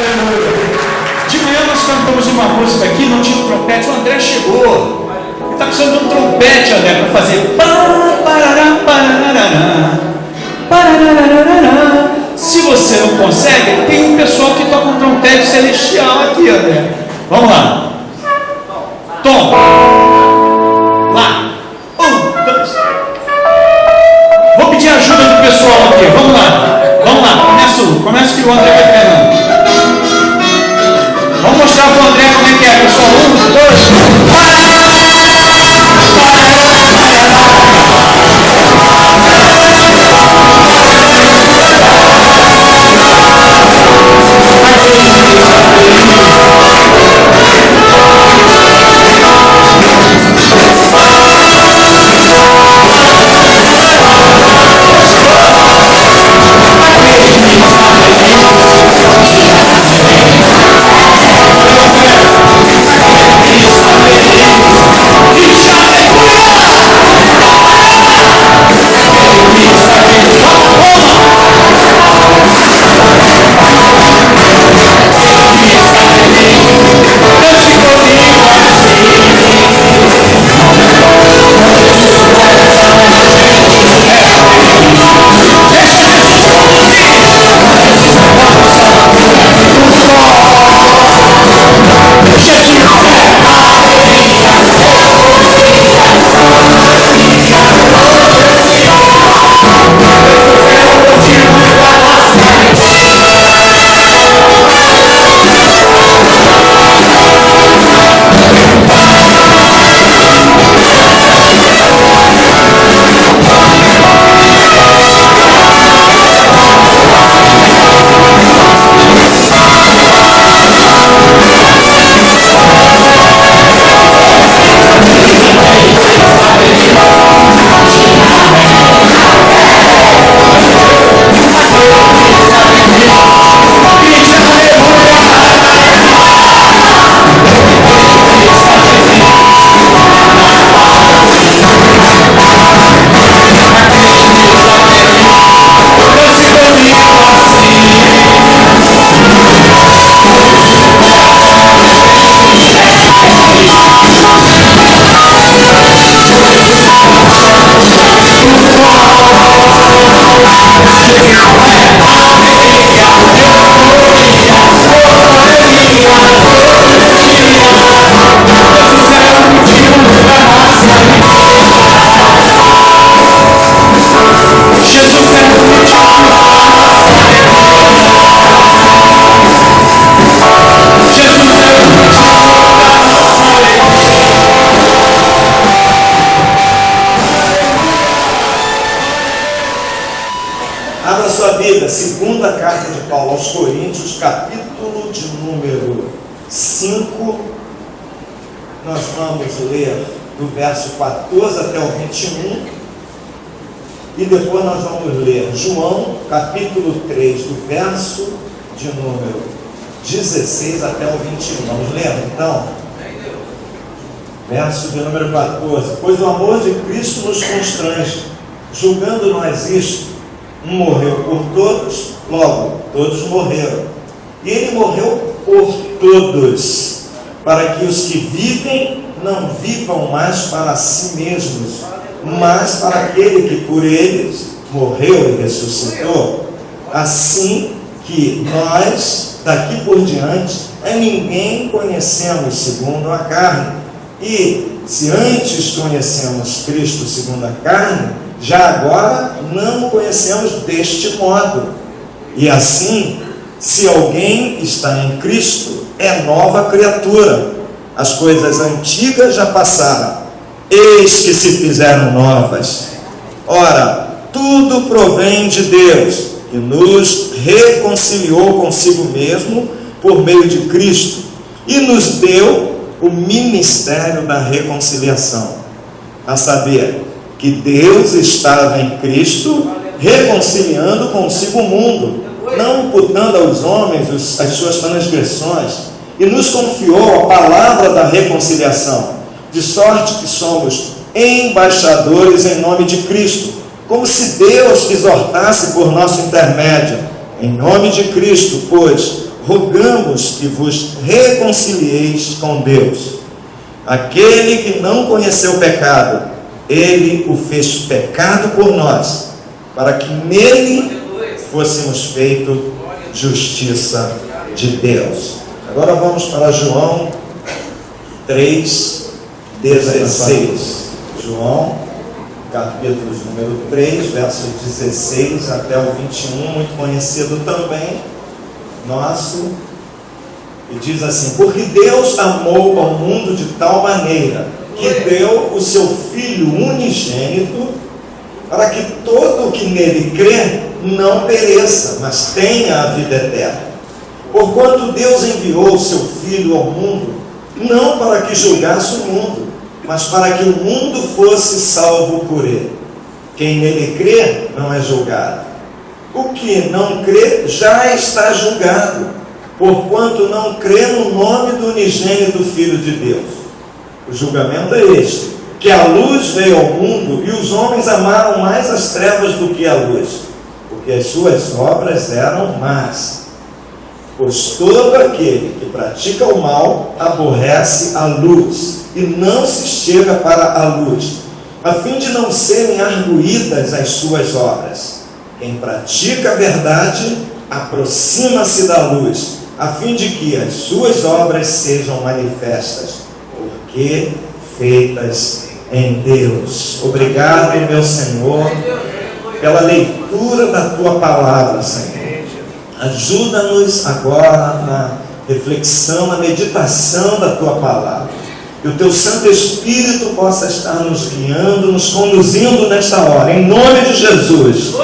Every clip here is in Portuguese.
Aleluia. De manhã nós cantamos uma música aqui, não tinha um trompete, o André chegou. Ele está precisando de um trompete, André, para fazer. Se você não consegue, tem um pessoal que toca um trompete celestial aqui, André. Vamos lá. Tom. Lá. 1, 2. Vou pedir ajuda do pessoal aqui. Vamos lá. Vamos lá. Começa que o André vai treinando. Vamos mostrar para o André como é que é, pessoal. 1, 2. Abra sua Bíblia, segunda carta de Paulo aos Coríntios, capítulo de número 5. Nós vamos ler do verso 14 até o 21. E depois nós vamos ler João, capítulo 3, do verso de número 16 até o 21. Vamos ler então? Verso de número 14. Pois o amor de Cristo nos constrange, julgando nós isto: um morreu por todos, logo todos morreram. E ele morreu por todos, para que os que vivem não vivam mais para si mesmos, mas para aquele que por eles morreu e ressuscitou. Assim que nós, daqui por diante, a ninguém conhecemos segundo a carne. E se antes conhecemos Cristo segundo a carne, já agora não o conhecemos deste modo. E assim, se alguém está em Cristo, é nova criatura. As coisas antigas já passaram, eis que se fizeram novas. Ora, tudo provém de Deus, que nos reconciliou consigo mesmo por meio de Cristo e nos deu o ministério da reconciliação, a saber, que Deus estava em Cristo reconciliando consigo o mundo, não imputando aos homens as suas transgressões, e nos confiou a palavra da reconciliação, de sorte que somos embaixadores em nome de Cristo, como se Deus exortasse por nosso intermédio. Em nome de Cristo, pois, rogamos que vos reconcilieis com Deus. Aquele que não conheceu o pecado, ele o fez pecado por nós, para que nele fôssemos feitos justiça de Deus. Agora vamos para João 3:16. João, capítulo número 3, verso 16 até o 21, muito conhecido também, nosso, e diz assim: porque Deus amou ao mundo de tal maneira que deu o seu Filho unigênito, para que todo o que nele crê não pereça, mas tenha a vida eterna. Porquanto Deus enviou o seu Filho ao mundo, não para que julgasse o mundo, mas para que o mundo fosse salvo por ele. Quem nele crê não é julgado. O que não crê já está julgado, porquanto não crê no nome do unigênito Filho de Deus. O julgamento é este: que a luz veio ao mundo e os homens amaram mais as trevas do que a luz, porque as suas obras eram más. Pois todo aquele que pratica o mal aborrece a luz e não se chega para a luz, a fim de não serem arguídas as suas obras. Quem pratica a verdade aproxima-se da luz, a fim de que as suas obras sejam manifestas, porque feitas em Deus. Obrigado, meu Senhor, pela leitura da Tua palavra, Senhor. Ajuda-nos agora na reflexão, na meditação da Tua palavra. Que o Teu Santo Espírito possa estar nos guiando, nos conduzindo nesta hora, em nome de Jesus,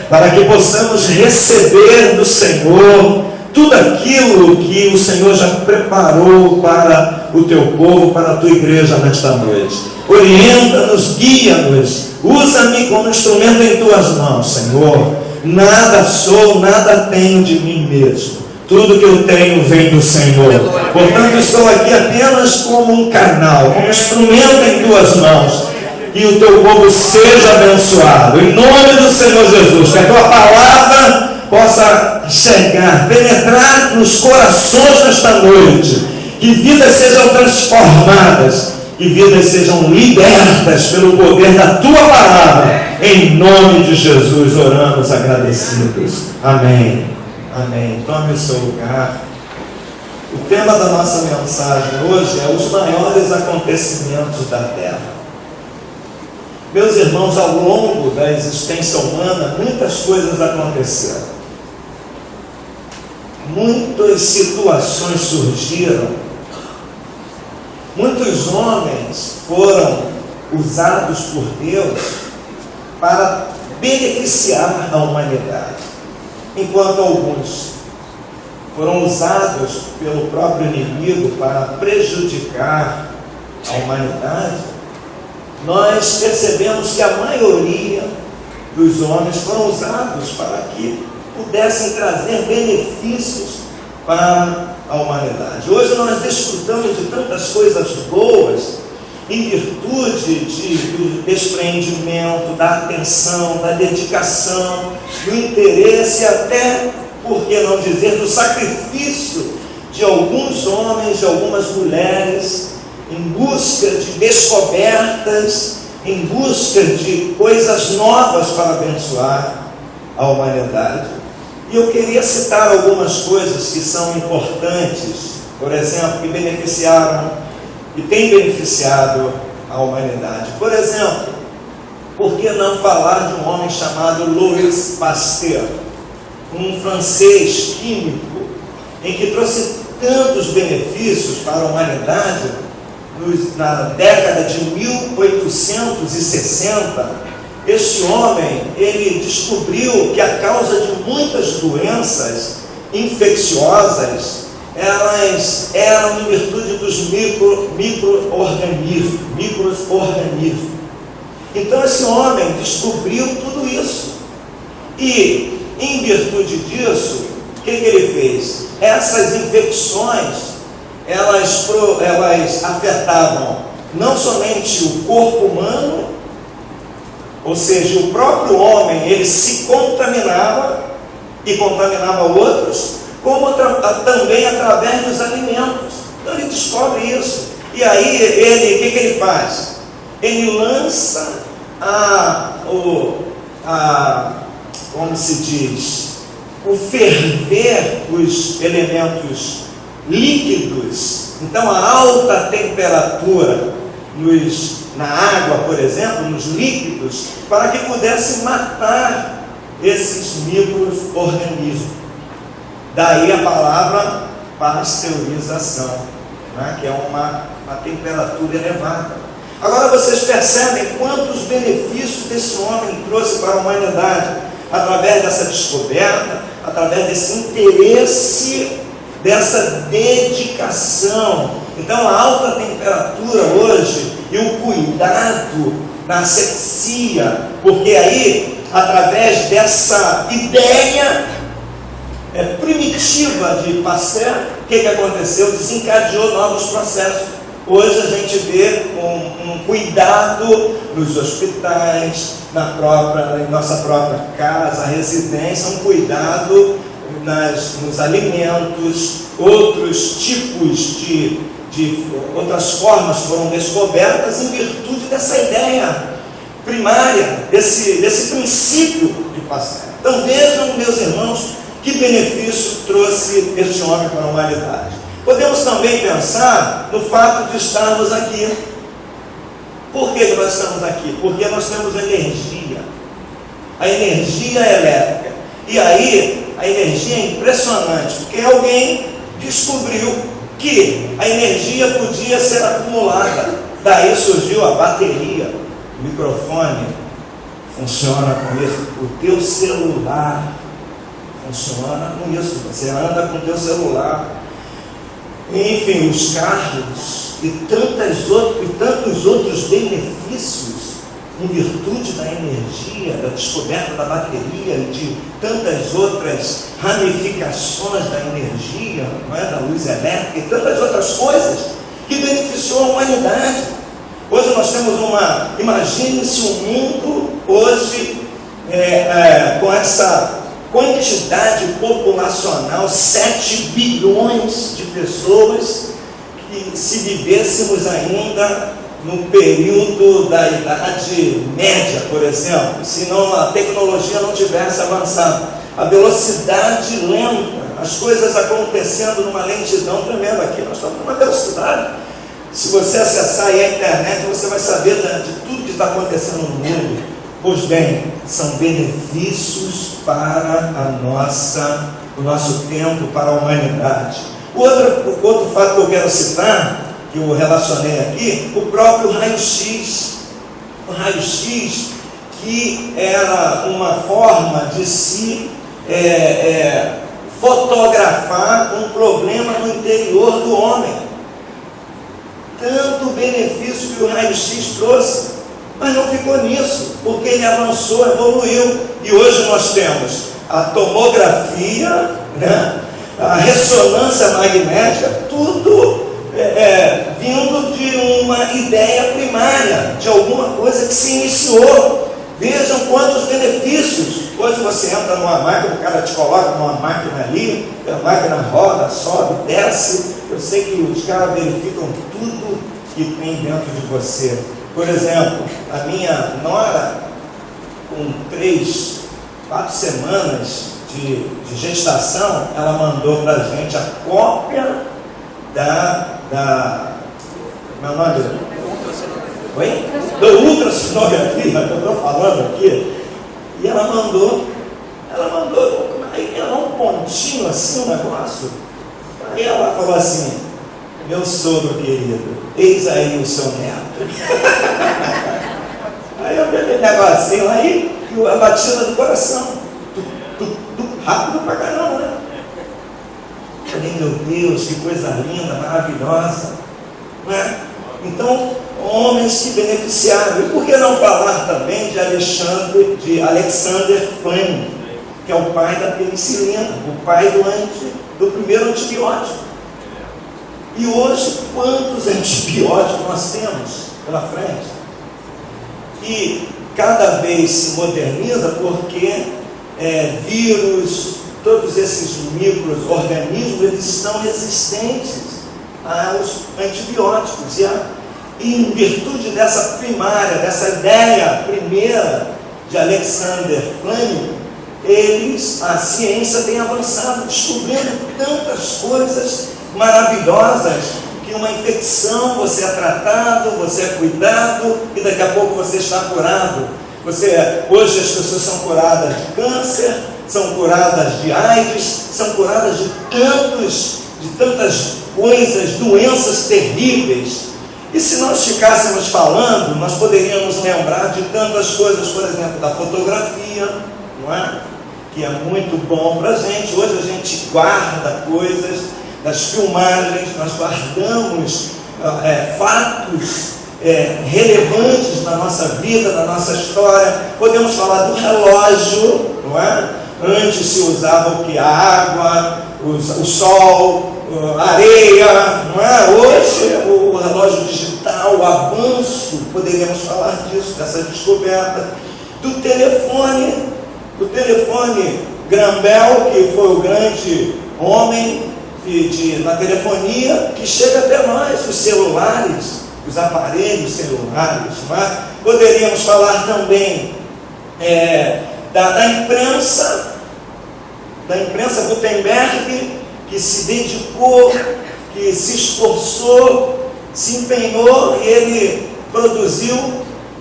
para que possamos receber do Senhor tudo aquilo que o Senhor já preparou para o Teu povo, para a Tua igreja nesta noite. Orienta-nos, guia-nos, usa-me como instrumento em Tuas mãos, Senhor. Nada sou, nada tenho de mim mesmo. Tudo que eu tenho vem do Senhor. Portanto, estou aqui apenas como um canal, como instrumento em Tuas mãos. Que o Teu povo seja abençoado, em nome do Senhor Jesus. Que a Tua palavra possa chegar, penetrar nos corações nesta noite. Que vidas sejam transformadas, que vidas sejam libertas pelo poder da Tua palavra. Em nome de Jesus oramos agradecidos. Amém. Amém. Tome o seu lugar. O tema da nossa mensagem hoje é os maiores acontecimentos da Terra. Meus irmãos, ao longo da existência humana, muitas coisas aconteceram. Muitas situações surgiram. Muitos homens foram usados por Deus para beneficiar a humanidade, enquanto alguns foram usados pelo próprio inimigo para prejudicar a humanidade. Nós percebemos que a maioria dos homens foram usados para que pudessem trazer benefícios para a humanidade. Hoje nós desfrutamos de tantas coisas boas em virtude do despreendimento, da atenção, da dedicação, do interesse, até, por que não dizer, do sacrifício de alguns homens, de algumas mulheres, em busca de descobertas, em busca de coisas novas para abençoar a humanidade. E eu queria citar algumas coisas que são importantes, por exemplo, que beneficiaram e têm beneficiado a humanidade. Por exemplo, por que não falar de um homem chamado Louis Pasteur, um francês químico, em que trouxe tantos benefícios para a humanidade na década de 1860. Este homem, ele descobriu que a causa de muitas doenças infecciosas, elas eram em virtude dos micro-organismos. Então esse homem descobriu tudo isso. E em virtude disso, o que ele fez? Essas infecções, elas afetavam não somente o corpo humano, ou seja, o próprio homem, ele se contaminava e contaminava outros, como também através dos alimentos. Então ele descobre isso. E aí, o que ele faz? Ele lança como se diz, o ferver os elementos líquidos. Então a alta temperatura na água, por exemplo, nos líquidos, para que pudesse matar esses micro-organismos. Daí a palavra pasteurização, né? Que é uma temperatura elevada. Agora vocês percebem quantos benefícios esse homem trouxe para a humanidade, através dessa descoberta, através desse interesse, dessa dedicação. Então a alta temperatura hoje e o cuidado na asepsia, porque aí, através dessa ideia primitiva de Pasteur, o que aconteceu? Desencadeou novos processos. Hoje a gente vê um cuidado nos hospitais, em nossa própria casa, residência, um cuidado nos alimentos, outros tipos outras formas foram descobertas em virtude dessa ideia primária, desse princípio de Pasteur. Então vejam, meus irmãos, que benefício trouxe este homem para a humanidade. Podemos também pensar no fato de estarmos aqui. Por que nós estamos aqui? Porque nós temos energia, a energia elétrica. E aí, a energia é impressionante, porque alguém descobriu que a energia podia ser acumulada. Daí surgiu a bateria. O microfone funciona com isso. O teu celular funciona com isso. Você anda com o teu celular. Enfim, os carros e tantos outros benefícios em virtude da energia, da descoberta da bateria e de tantas outras ramificações da energia, não é? Da luz elétrica e tantas outras coisas que beneficiou a humanidade. Hoje nós temos imagine-se um mundo hoje com essa quantidade populacional, 7 bilhões de pessoas, que se vivêssemos ainda no período da Idade Média, por exemplo, se a tecnologia não tivesse avançado, a velocidade lenta, as coisas acontecendo numa lentidão tremenda. Aqui nós estamos numa velocidade. Se você acessar aí a internet, você vai saber de tudo que está acontecendo no mundo. Pois bem, são benefícios para o nosso tempo, para a humanidade. Outro fato que eu quero citar, que eu relacionei aqui, o próprio raio-x. O raio-x, que era uma forma de se fotografar um problema no interior do homem. Tanto benefício que o raio-x trouxe. Mas não ficou nisso, porque ele avançou, evoluiu. E hoje nós temos a tomografia, né? A ressonância magnética, tudo vindo de uma ideia primária, de alguma coisa que se iniciou. Vejam quantos benefícios. Hoje você entra numa máquina, o cara te coloca numa máquina ali, a máquina roda, sobe, desce. Eu sei que os caras verificam tudo que tem dentro de você. Por exemplo, a minha nora, com 4 semanas de gestação, ela mandou para a gente a cópia meu nome? Oi? Da ultrassonografia que eu estou falando aqui. E ela mandou aí era um pontinho assim, um negócio. Aí ela falou assim: meu sogro querido, eis aí o seu neto. Aí eu vi aquele negocinho aí, e a batida do coração, rápido pra caramba, né? Falei, meu Deus, que coisa linda, maravilhosa, não é? Então, homens que beneficiaram. E por que não falar também de Alexander Fleming, que é o pai da penicilina, o pai do primeiro antibiótico. E hoje, quantos antibióticos nós temos pela frente? E cada vez se moderniza porque vírus, todos esses micro-organismos, eles estão resistentes aos antibióticos. E em virtude dessa primária, dessa ideia primeira de Alexander Fleming, a ciência tem avançado, descobrindo tantas coisas maravilhosas, que uma infecção, você é tratado, você é cuidado, e daqui a pouco você está curado. Hoje as pessoas são curadas de câncer, são curadas de AIDS, são curadas de tantas coisas, doenças terríveis. E se nós ficássemos falando, nós poderíamos lembrar de tantas coisas, por exemplo, da fotografia, não é? Que é muito bom para a gente. Hoje a gente guarda coisas das filmagens, nós guardamos fatos relevantes na nossa vida, na nossa história. Podemos falar do relógio, não é? Antes se usava o que? A água, o sol, a areia, não é? Hoje o relógio digital, o avanço, poderíamos falar disso, dessa descoberta. Do telefone Graham Bell, que foi o grande homem na telefonia, que chega até nós, os celulares, os aparelhos celulares, não é? Poderíamos falar também da imprensa Gutenberg, que se dedicou, que se esforçou, se empenhou, e ele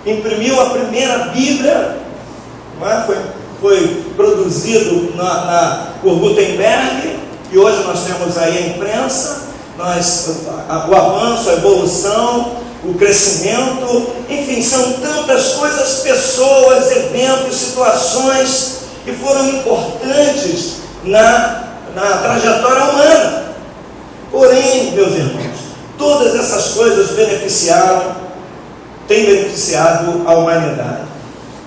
imprimiu a primeira Bíblia, não é? Foi produzido por Gutenberg, e hoje nós temos aí a imprensa, o avanço, a evolução, o crescimento, enfim, são tantas coisas, pessoas, eventos, situações que foram importantes na trajetória humana. Porém, meus irmãos, todas essas coisas têm beneficiado a humanidade,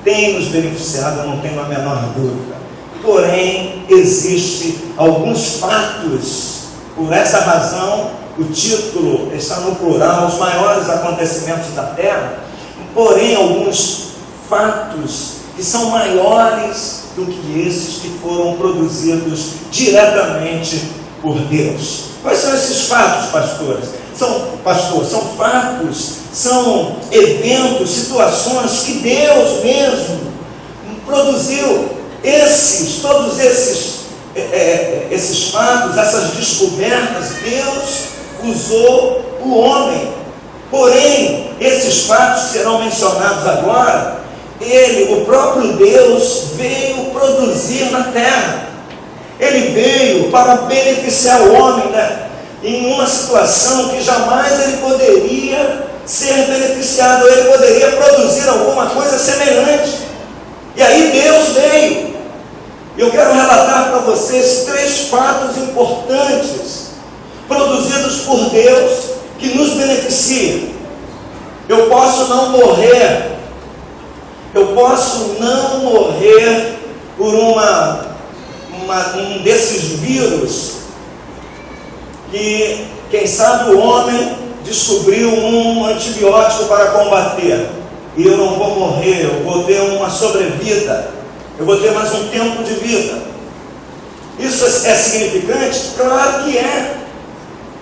têm nos beneficiado, eu não tenho a menor dúvida. Porém, existem alguns fatos. Por essa razão, o título está no plural, os maiores acontecimentos da Terra. Porém, alguns fatos que são maiores do que esses que foram produzidos diretamente por Deus. Quais são esses fatos, pastores? São fatos, são eventos, situações que Deus mesmo produziu. Todos esses fatos, essas descobertas, Deus usou o homem. Porém, esses fatos que serão mencionados agora, o próprio Deus veio produzir na terra. Ele veio para beneficiar o homem, né? Em uma situação que jamais ele poderia ser beneficiado, ele poderia produzir alguma coisa semelhante. E aí Deus veio. Eu quero relatar para vocês 3 fatos importantes produzidos por Deus que nos beneficiam. Eu posso não morrer por um desses vírus que, quem sabe, o homem descobriu um antibiótico para combater, e eu não vou morrer, eu vou ter uma sobrevida, eu vou ter mais um tempo de vida. Isso é significante? Claro que é.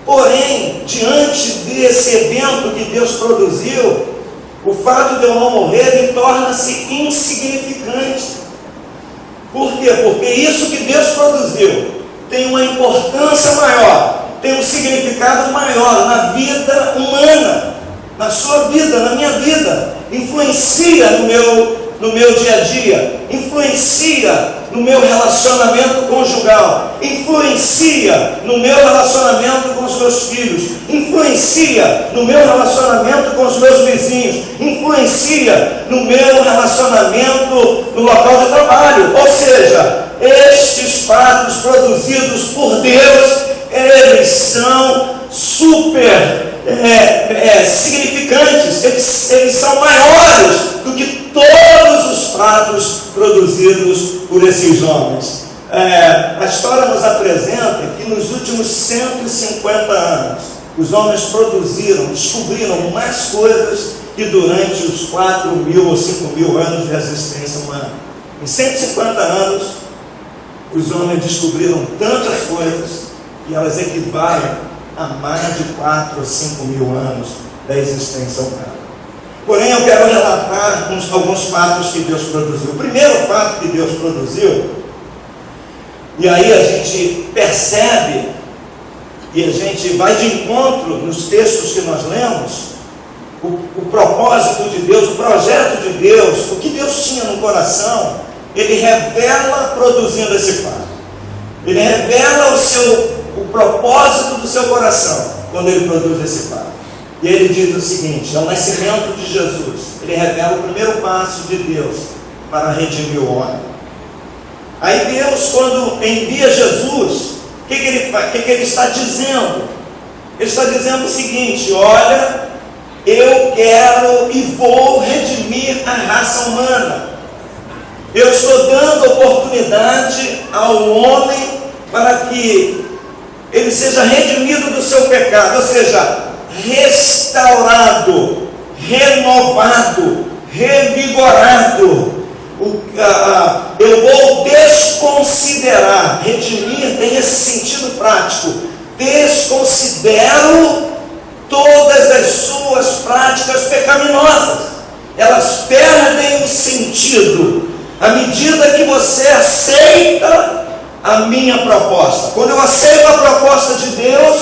Porém, diante desse evento que Deus produziu, o fato de eu não morrer me torna-se insignificante. Por quê? Porque isso que Deus produziu tem uma importância maior, tem um significado maior na vida humana, na sua vida, na minha vida. Influencia no meu dia a dia, influencia no meu relacionamento conjugal, influencia no meu relacionamento com os meus filhos, influencia no meu relacionamento com os meus vizinhos, influencia no meu relacionamento no local de trabalho. Ou seja, estes fatos produzidos por Deus, eles são super significantes, eles são maiores do que todos os fatos produzidos por esses homens. A história nos apresenta que nos últimos 150 anos os homens descobriram mais coisas que durante os 4.000 ou 5.000 anos de existência humana. Em 150 anos os homens descobriram tantas coisas que elas equivalem a mais de 4 ou 5 mil anos da existência humana. Porém, eu quero relatar alguns fatos que Deus produziu. O primeiro fato que Deus produziu, e aí a gente percebe, e a gente vai de encontro nos textos que nós lemos, o propósito de Deus, o projeto de Deus, o que Deus tinha no coração, Ele revela produzindo esse fato. Ele revela o propósito do seu coração quando Ele produz esse fato. E Ele diz o seguinte: é o nascimento de Jesus. Ele revela o primeiro passo de Deus para redimir o homem. Aí Deus, quando envia Jesus, o que Ele está dizendo? Ele está dizendo o seguinte: olha, eu quero e vou redimir a raça humana. Eu estou dando oportunidade ao homem para que ele seja redimido do seu pecado, ou seja, restaurado, renovado, revigorado. Eu vou desconsiderar. Redimir tem esse sentido prático. Desconsidero todas as suas práticas pecaminosas. Elas perdem o sentido à medida que você aceita a minha proposta. Quando eu aceito a proposta de Deus,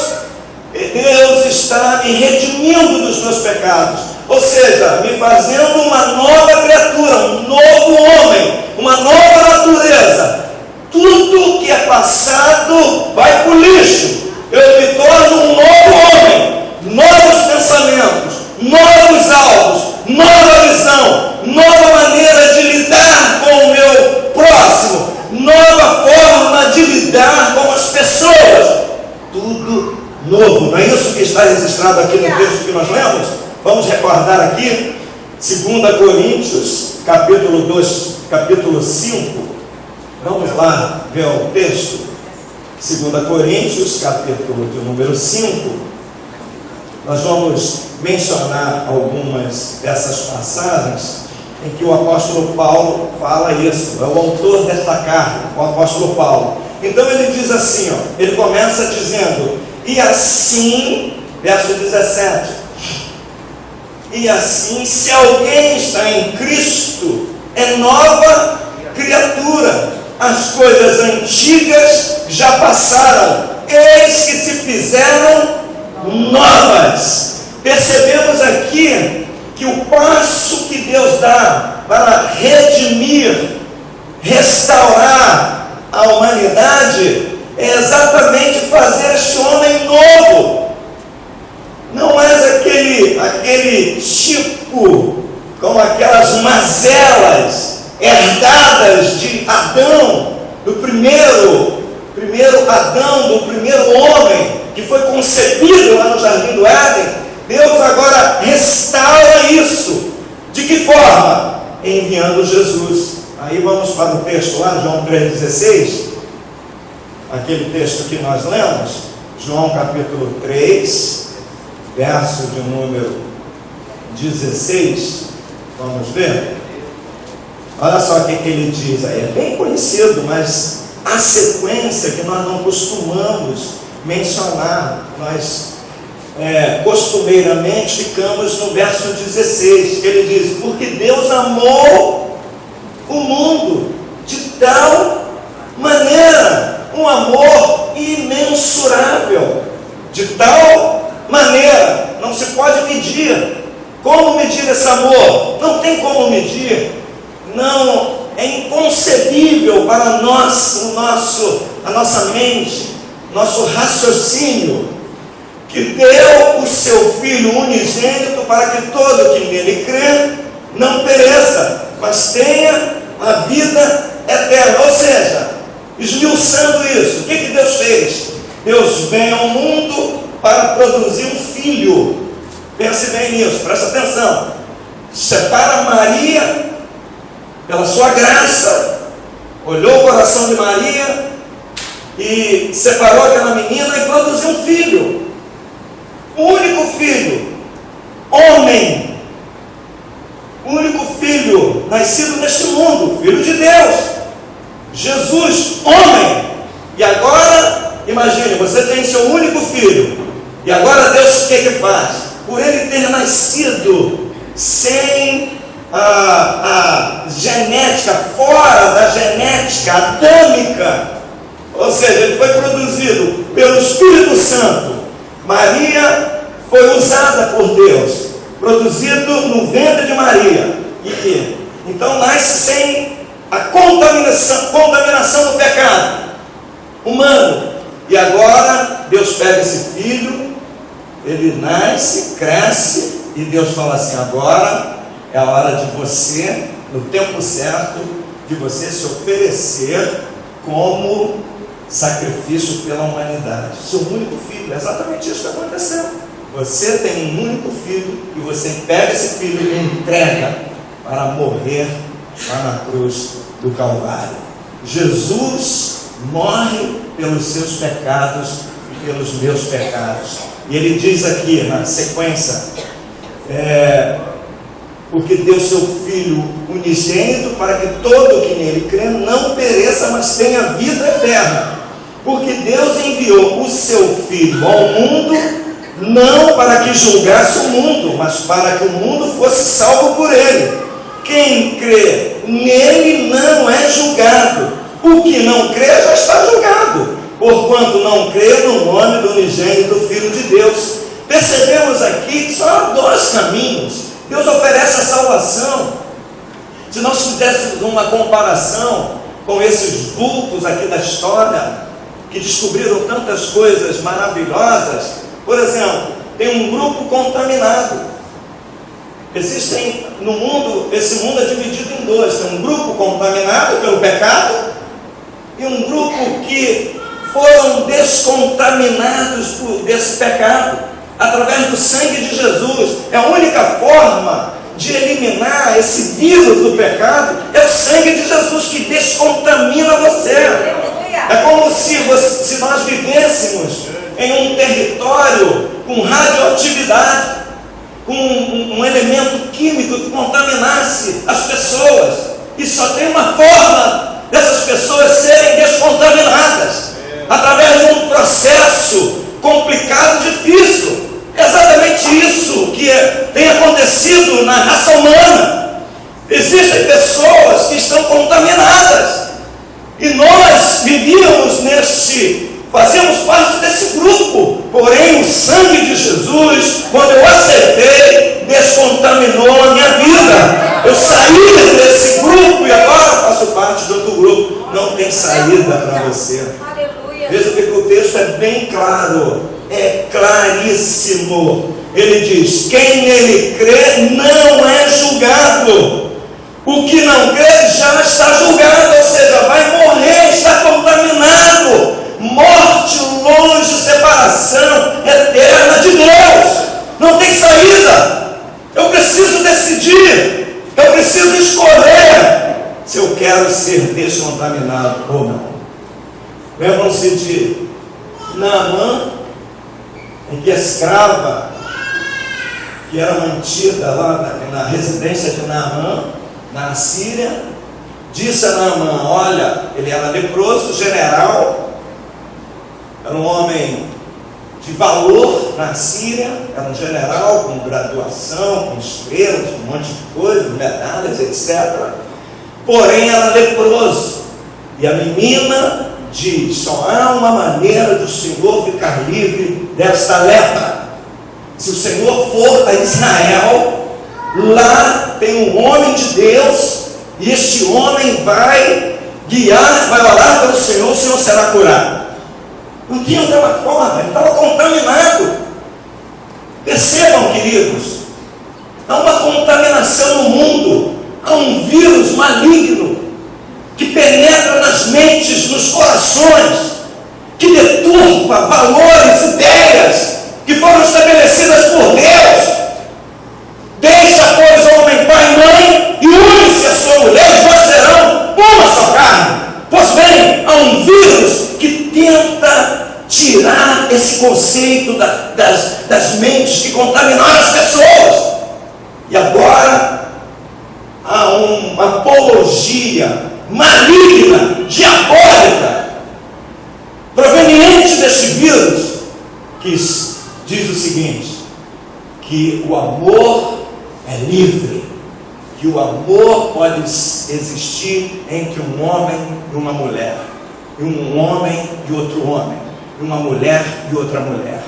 Deus está me redimindo dos meus pecados, ou seja, me fazendo uma nova criatura, um novo homem, uma nova natureza. Tudo que é passado vai para o lixo. Eu me torno um novo homem, novos pensamentos, novos alvos, nova visão, nova maneira de lidar com o meu próximo, nova forma de lidar com as pessoas. Tudo novo. Não é isso que está registrado aqui no texto que nós lemos? Vamos recordar aqui 2 Coríntios, capítulo 2, capítulo 5. Vamos lá ver o texto. 2 Coríntios, capítulo de número 5. Nós vamos mencionar algumas dessas passagens em que o apóstolo Paulo fala isso. É o autor desta carta, o apóstolo Paulo. Então ele diz assim, ele começa dizendo: e assim, verso 17, e assim, se alguém está em Cristo, é nova criatura. As coisas antigas já passaram, eis que se fizeram novas. Percebemos aqui que o passo que Deus dá para redimir, restaurar a humanidade é exatamente fazer este homem novo. Não mais aquele tipo com aquelas mazelas herdadas de Adão, do primeiro Adão, do primeiro homem que foi concebido lá no Jardim do Éden. Deus agora restaura isso. De que forma? Enviando Jesus. Aí vamos para o texto lá, João 3,16. Aquele texto que nós lemos, João capítulo 3, verso de número 16. Vamos ver? Olha só o que ele diz aí. É bem conhecido, mas a sequência que nós não costumamos mencionar. Nós costumeiramente ficamos no verso 16. Ele diz: porque Deus amou o mundo de tal maneira, um amor imensurável, de tal maneira, não se pode medir. Como medir esse amor? Não tem como medir. Não, é inconcebível para nós, a nossa mente, nosso raciocínio, que deu o seu Filho unigênito para que todo que nele crê não pereça, mas tenha a vida eterna. Ou seja, esmiuçando isso, o que Deus fez? Deus vem ao mundo para produzir um filho. Pense bem nisso, presta atenção. Separa Maria pela sua graça, olhou o coração de Maria e separou aquela menina e produziu um filho. O único filho, homem, o único filho nascido neste mundo, filho de Deus, Jesus, homem. E agora, imagine, você tem seu único filho. E agora Deus o que faz? Por ele ter nascido sem a genética, fora da genética adâmica, ou seja, ele foi produzido pelo Espírito Santo. Maria foi usada por Deus, produzido no ventre de Maria. E então nasce sem a contaminação do pecado humano. E agora Deus pega esse filho, ele nasce, cresce, e Deus fala assim: agora é a hora de você, no tempo certo, de você se oferecer como sacrifício pela humanidade. Seu único filho, é exatamente isso que aconteceu. Você tem um único filho e você pega esse filho e entrega para morrer lá na cruz do Calvário. Jesus morre pelos seus pecados e pelos meus pecados. E ele diz aqui na sequência, porque deu seu Filho unigênito para que todo que nele crê não pereça, mas tenha vida eterna. Porque Deus enviou o seu Filho ao mundo, não para que julgasse o mundo, mas para que o mundo fosse salvo por ele. Quem crê nele não é julgado. O que não crê já está julgado, porquanto não crê no nome do unigênito Filho de Deus. Percebemos aqui que só há dois caminhos. Deus oferece a salvação. Se nós fizéssemos uma comparação com esses vultos aqui da história, que descobriram tantas coisas maravilhosas, por exemplo, tem um grupo contaminado. Existem no mundo, esse mundo é dividido em dois: tem um grupo contaminado pelo pecado e um grupo que foram descontaminados desse pecado através do sangue de Jesus. É a única forma de eliminar esse vírus do pecado, é o sangue de Jesus que descontamina você. É como se nós vivêssemos em um território com radioatividade, com um elemento químico que contaminasse as pessoas, e só tem uma forma dessas pessoas serem descontaminadas: através de um processo complicado, difícil. É exatamente isso que tem acontecido na raça humana. Existem pessoas que estão contaminadas, e nós vivíamos fazíamos parte desse grupo. Porém, o sangue de Jesus, quando eu aceitei, descontaminou a minha vida. Eu saí desse grupo e agora faço parte de outro grupo. Não tem saída para você. Veja que o texto é bem claro, é claríssimo. Ele diz: quem nele crê não é julgado. O que não crê já está julgado, ou seja, vai morrer, está contaminado. Morte, longe, separação eterna de Deus. Não tem saída. Eu preciso decidir, eu preciso escolher se eu quero ser descontaminado ou não. Lembram-se de Naamã, em que a escrava que era mantida lá na residência de Naamã, na Síria, disse a Naamã: olha, ele era leproso, general, era um homem de valor na Síria, era um general com graduação, com estrelas, com um monte de coisas, medalhas, etc. Porém era leproso. E a menina diz: só há uma maneira do Senhor ficar livre desta lepra. Se o Senhor for a Israel, lá tem um homem de Deus, e este homem vai guiar, vai orar pelo Senhor, o Senhor será curado. Não tinha outra forma, ele estava contaminado. Percebam, queridos, há uma contaminação no mundo, há um vírus maligno que penetra nas mentes, nos corações, que deturpa valores, ideias que foram estabelecidas por Deus. Deixa, pois, o homem pai e mãe, e une-se a sua mulher, e vós serão uma só carne. Pois bem, há um vírus que tenta tirar esse conceito das mentes, que contaminaram as pessoas. E agora há uma apologia maligna, diabólica, proveniente deste vírus, que diz o seguinte: que o amor é livre, que o amor pode existir entre um homem e uma mulher, e um homem e outro homem, e uma mulher e outra mulher.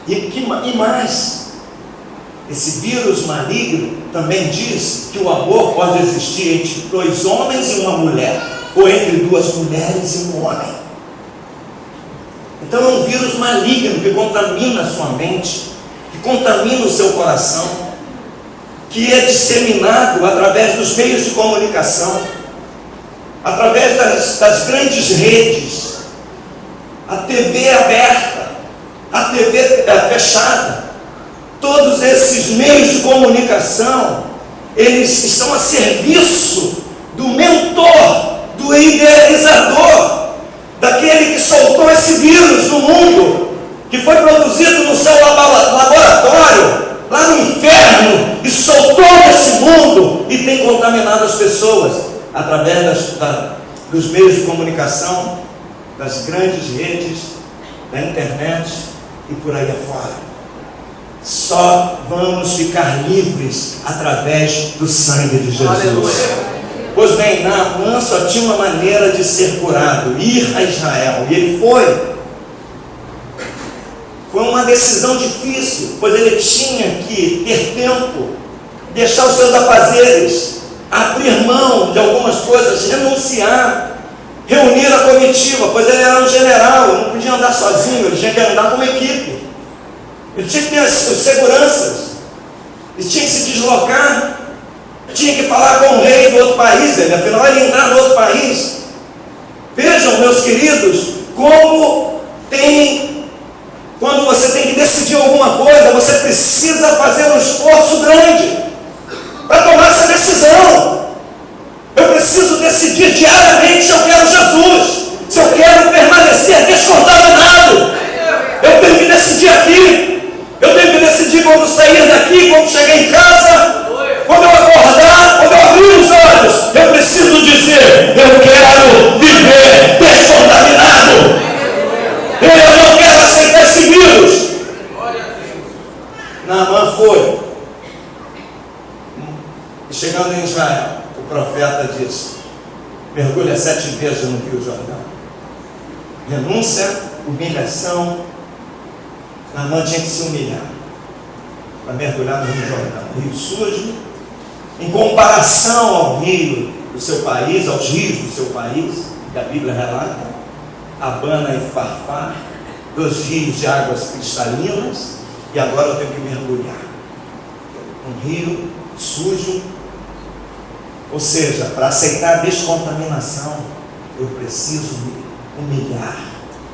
E mais, esse vírus maligno também diz que o amor pode existir entre 2 homens e uma mulher, ou entre 2 mulheres e um homem. Então é um vírus maligno que contamina a sua mente, que contamina o seu coração, que é disseminado através dos meios de comunicação, através das grandes redes, a TV aberta, a TV fechada. Todos esses meios de comunicação, eles estão a serviço do mentor, do idealizador, daquele que soltou esse vírus no mundo, que foi produzido no seu laboratório, lá no inferno, e soltou nesse mundo, e tem contaminado as pessoas, através dos meios de comunicação, das grandes redes, da internet, e por aí afora. Só vamos ficar livres através do sangue de Jesus. Aleluia. Pois bem, Naamã só tinha uma maneira de ser curado: ir a Israel. E ele foi. Foi uma decisão difícil, pois ele tinha que ter tempo, deixar os seus afazeres, abrir mão de algumas coisas, renunciar, reunir a comitiva, pois ele era um general, não podia andar sozinho, ele tinha que andar com uma equipe. Ele tinha que ter as seguranças, ele tinha que se deslocar, tinha que falar com o rei do outro país, afinal ele ia entrar no outro país. Vejam, meus queridos, quando você tem que decidir alguma coisa, você precisa fazer um esforço grande para tomar essa decisão. Eu preciso decidir diariamente se eu quero Jesus, se eu quero permanecer descontaminado. Eu tenho que decidir aqui. Eu tenho que decidir quando sair daqui, quando chegar em casa, quando eu acordar, quando eu abrir os olhos. Eu preciso dizer: eu quero viver descontaminado. Eu não quero aceitar esse vírus. Naamã foi. E chegando em Israel, o profeta disse: mergulha 7 vezes no Rio Jordão. Renúncia, humilhação. Naamã tinha que se humilhar para mergulhar no Rio Jordão. Rio sujo, em comparação ao rio do seu país, aos rios do seu país, que a Bíblia relata, Abana e Farfar, 2 rios de águas cristalinas, e agora eu tenho que mergulhar. Um rio sujo. Ou seja, para aceitar a descontaminação, eu preciso me humilhar.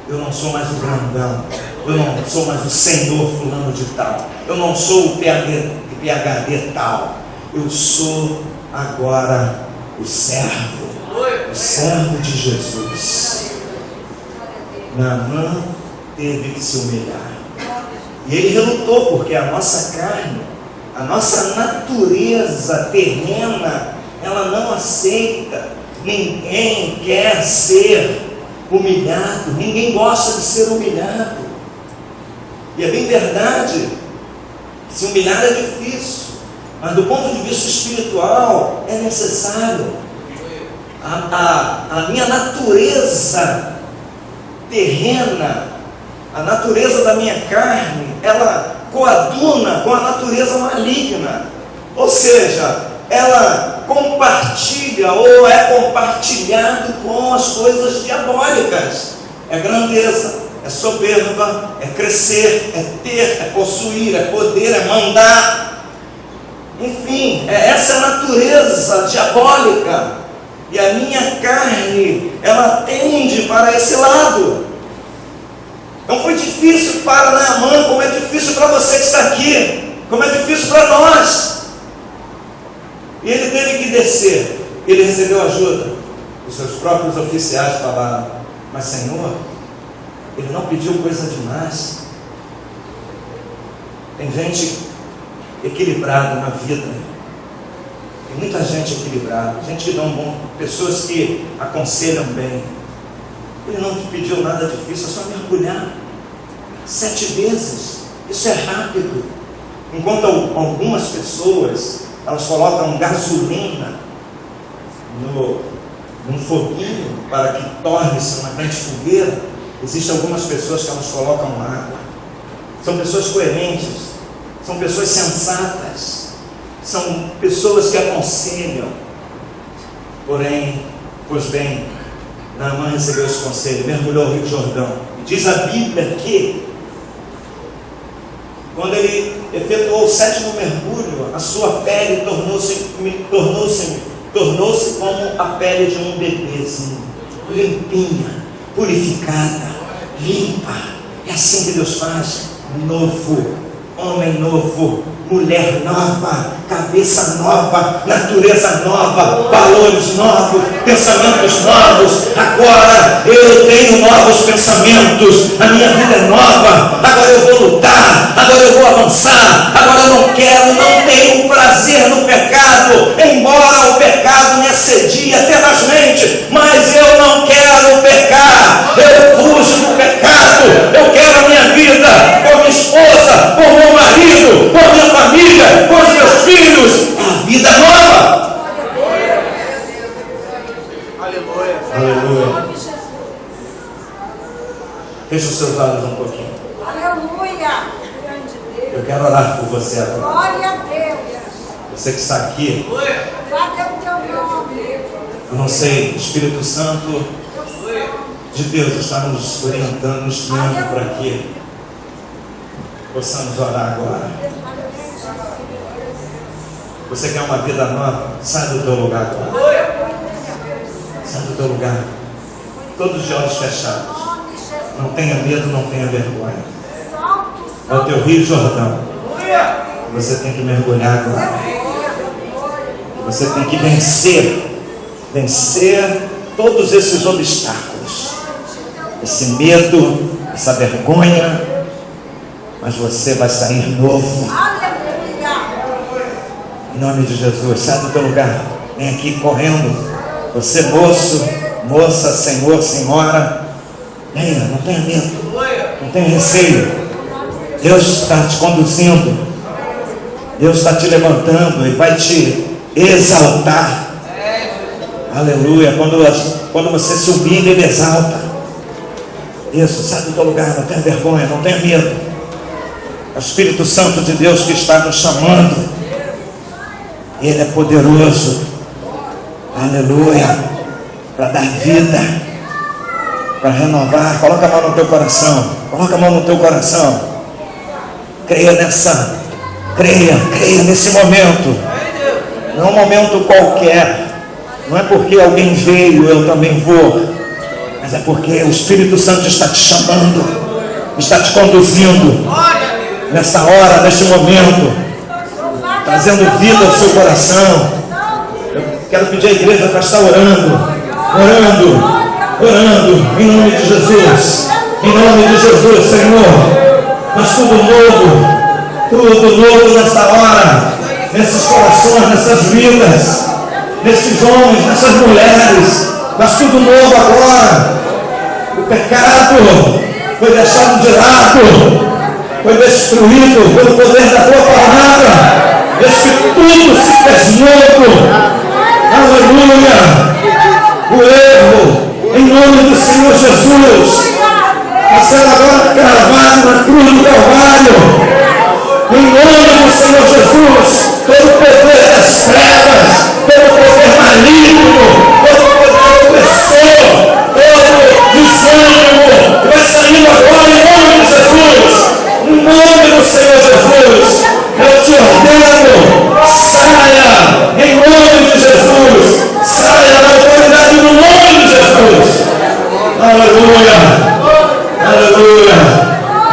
Eu não sou mais o grandão, eu não sou mais o senhor fulano de tal, eu não sou o PhD tal, eu sou agora o servo de Jesus. Naamã teve que se humilhar, e ele relutou, porque a nossa carne, a nossa natureza terrena, ela não aceita. Ninguém quer ser humilhado, ninguém gosta de ser humilhado. E é bem verdade, se humilhar é difícil, mas do ponto de vista espiritual é necessário. A minha natureza terrena, a natureza da minha carne, ela coaduna com a natureza maligna, ou seja, ela compartilha ou é compartilhado com as coisas diabólicas. É grandeza, é soberba, é crescer, é ter, é possuir, é poder, é mandar. Enfim, é essa natureza diabólica. E a minha carne, ela tende para esse lado. Então foi difícil para Naamã, como é difícil para você que está aqui, como é difícil para nós. E ele teve que descer. Ele recebeu ajuda. Os seus próprios oficiais falaram: mas Senhor, ele não pediu coisa demais. Tem gente equilibrada na vida, Tem muita gente equilibrada, gente que dão bom, pessoas que aconselham bem. Ele não te pediu nada difícil, é só mergulhar 7 vezes. Isso é rápido. Enquanto algumas pessoas, elas colocam gasolina num foguinho para que torne-se uma grande fogueira, existem algumas pessoas que elas colocam água. São pessoas coerentes, são pessoas sensatas, são pessoas que aconselham. Porém, pois bem, Naamã recebeu esse conselho, mergulhou no Rio Jordão. E diz a Bíblia que, quando ele efetuou o 7º mergulho, a sua pele tornou-se como a pele de um bebezinho, limpinha, purificada, limpa. É assim que Deus faz. Novo, homem novo, mulher nova, cabeça nova, natureza nova, valores novos, pensamentos novos. Agora eu tenho novos pensamentos, a minha vida é nova. Agora eu vou lutar, agora eu vou avançar. Agora eu não tenho prazer no pecado, embora o pecado me assedie tenazmente, mas eu não quero pecar. Eu fujo do pecado. Eu quero a minha vida com minha esposa, com meu marido, com a minha família, com os meus filhos. A vida é nova. Aleluia. Aleluia. Feche os seus olhos um pouquinho. Aleluia. Eu quero orar por você agora. Glória a Deus. Você que está aqui, Vai o teu nome. eu não sei, o Espírito Santo de Deus está nos orientando, nos guiando para que possamos orar agora. Você quer uma vida nova? Sai do teu lugar agora. Sai do teu lugar. Todos de olhos fechados. Não tenha medo, não tenha vergonha. É o teu Rio Jordão. Você tem que mergulhar agora. Você tem que vencer todos esses obstáculos, esse medo, essa vergonha, mas você vai sair novo. Em nome de Jesus, sai do teu lugar, vem aqui correndo. Você moço, moça, senhor, senhora, venha, não tenha medo, não tenha receio. Deus está te conduzindo, Deus está te levantando e vai te exaltar. Aleluia. Quando você se humilha, Ele exalta. Isso, sai do teu lugar, não tenha vergonha, não tenha medo. É o Espírito Santo de Deus que está nos chamando. Ele é poderoso, aleluia, para dar vida, para renovar. Coloca a mão no teu coração, coloca a mão no teu coração. Creia nesse momento. Não é um momento qualquer. Não é porque alguém veio, eu também vou. Mas é porque o Espírito Santo está te chamando, está te conduzindo nessa hora, neste momento, trazendo vida ao seu coração. Eu quero pedir à igreja para estar orando, em nome de Jesus. Em nome de Jesus, Senhor. Mas tudo novo nessa hora, nesses corações, nessas vidas, nesses homens, nessas mulheres. Mas tudo novo agora. O pecado foi deixado de lado, foi destruído pelo poder da tua palavra. Esse tudo se fez novo. Aleluia. O erro, em nome do Senhor Jesus, vai ser agora cravado na cruz do Calvário. Em nome do Senhor Jesus, todo o poder das trevas, todo o poder maligno, todo o poder opressor, todo desânimo, vai saindo agora em nome de Jesus. Em nome do Senhor Jesus, eu te ordeno, saia em nome de Jesus, saia na autoridade do nome de Jesus. Aleluia, aleluia.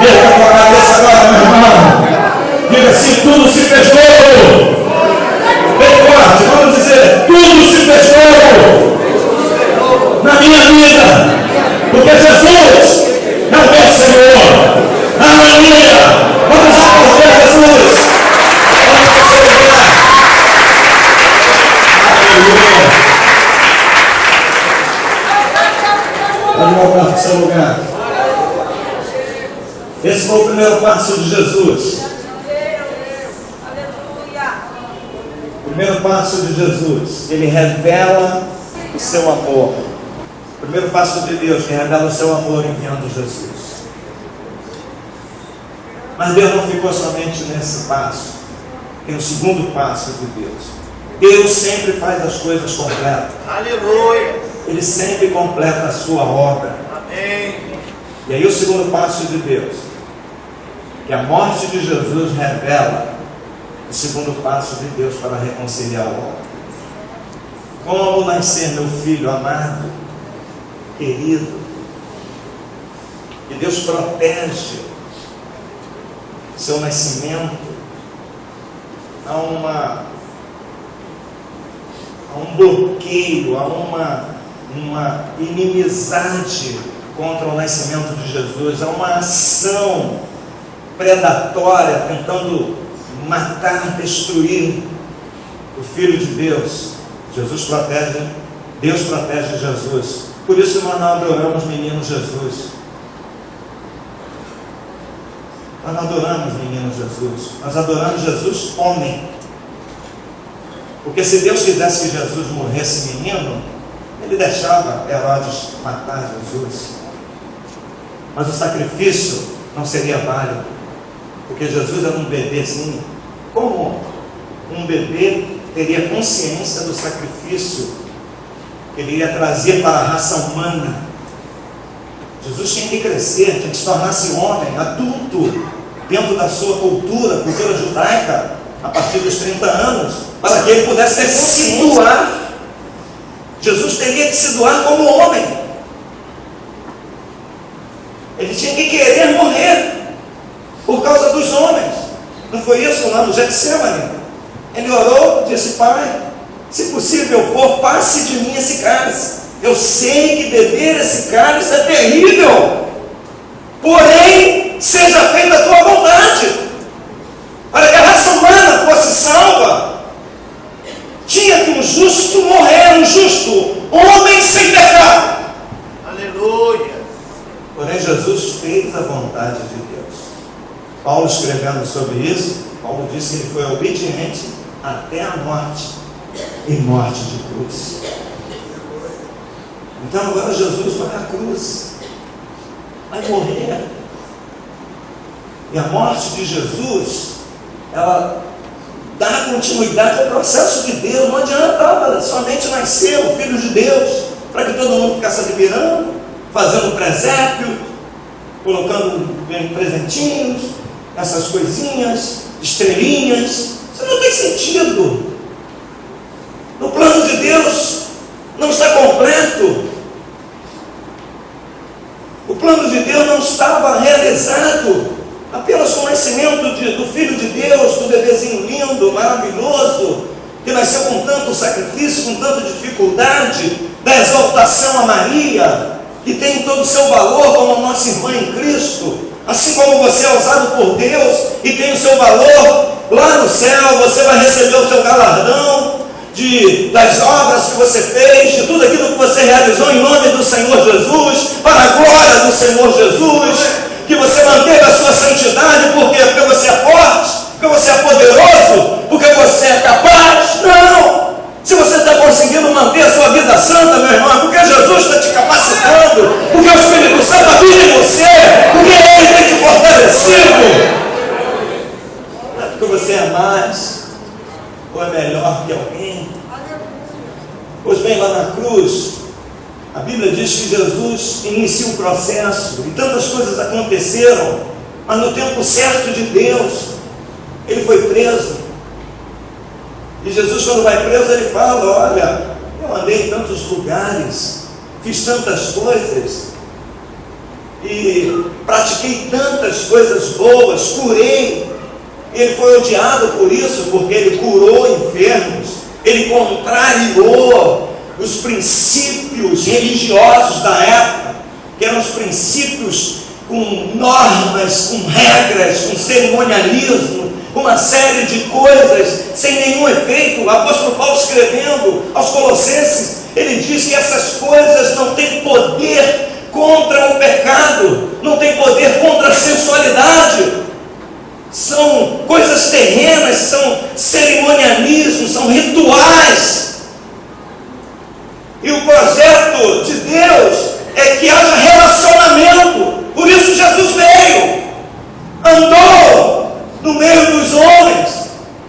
Erga a tua cabeça agora, meu irmão. Diga assim: tudo se fez novo. Bem forte, vamos dizer: tudo se fez novo na minha vida, porque Jesus é o meu Senhor. Aleluia. Vamos aplaudir Jesus. Vamos aplaudir. seu lugar. Esse foi o primeiro passo de Jesus. Aleluia. O primeiro passo de Jesus, ele revela o seu amor. O primeiro passo de Deus, que revela o seu amor enviando Jesus. Mas Deus não ficou somente nesse passo. Tem o segundo passo de Deus. Deus sempre faz as coisas completas. Aleluia. Ele sempre completa a sua obra. Amém. E aí o segundo passo de Deus, que a morte de Jesus revela o segundo passo de Deus para reconciliar o homem. Como nascer, meu filho amado, querido, e Deus protege o seu nascimento. Há um bloqueio, há uma inimizade contra o nascimento de Jesus, há uma ação predatória tentando matar, destruir o Filho de Deus. Jesus protege, Deus protege Jesus. Por isso nós não adoramos menino Jesus. Nós não adoramos menino Jesus. Nós adoramos Jesus homem. Porque se Deus quisesse que Jesus morresse menino, ele deixava Herodes matar Jesus. Mas o sacrifício não seria válido. Porque Jesus era um bebezinho. Como um bebê teria consciência do sacrifício que ele ia trazer para a raça humana? Jesus tinha que crescer, tinha que se tornar-se homem, adulto, dentro da sua cultura judaica, a partir dos 30 anos, para que ele pudesse se doar. Jesus teria que se doar como homem. Ele tinha que querer morrer por causa dos homens. Não foi isso lá no Getsemane? Ele orou, disse: Pai, se possível for, passe de mim esse cálice. Eu sei que beber esse cálice é terrível, porém seja feita a tua vontade. Para que a raça humana fosse salva, tinha que um justo morrer, um justo homem sem pecado. Aleluia. Porém Jesus fez a vontade de Deus. Paulo, escrevendo sobre isso, Paulo disse que ele foi obediente até a morte, e morte de cruz. Então agora Jesus vai à cruz, vai morrer. E a morte de Jesus, ela dá continuidade ao processo de Deus. Não adiantava somente nascer o Filho de Deus, para que todo mundo ficasse admirando, fazendo presépio, colocando presentinhos, essas coisinhas, estrelinhas. Isso não tem sentido. No plano de Deus não está completo. O plano de Deus não estava realizado apenas com o nascimento do Filho de Deus, do bebezinho lindo, maravilhoso, que nasceu com tanto sacrifício, com tanta dificuldade, da exaltação a Maria, que tem todo o seu valor como nossa irmã em Cristo. Assim como você é usado por Deus e tem o seu valor, lá no céu você vai receber o seu galardão das obras que você fez, de tudo aquilo que você realizou em nome do Senhor Jesus, para a glória do Senhor Jesus, que você manteve a sua santidade. Por quê? Porque você é forte, porque você é poderoso, porque você é capaz? Não! Se você está conseguindo manter a sua vida santa, meu irmão, é porque Jesus está te capacitando, porque o Espírito Santo habita em você, porque Ele tem te fortalecido. Não é porque você é mais ou é melhor que alguém. Pois bem, lá na cruz, a Bíblia diz que Jesus inicia o processo e tantas coisas aconteceram, mas no tempo certo de Deus, Ele foi preso. E Jesus, quando vai preso, Ele fala: olha, eu andei em tantos lugares, fiz tantas coisas, e pratiquei tantas coisas boas, curei. Ele foi odiado por isso, porque Ele curou enfermos, Ele contrariou os princípios religiosos da época, que eram os princípios com normas, com regras, com cerimonialismo, com uma série de coisas sem nenhum efeito. O apóstolo Paulo, escrevendo aos Colossenses, ele diz que essas coisas não têm poder contra o pecado, não tem poder contra a sensualidade. São coisas terrenas, são cerimonialismos, são rituais. E o projeto de Deus é que haja relacionamento. Por isso Jesus veio, andou no meio dos homens,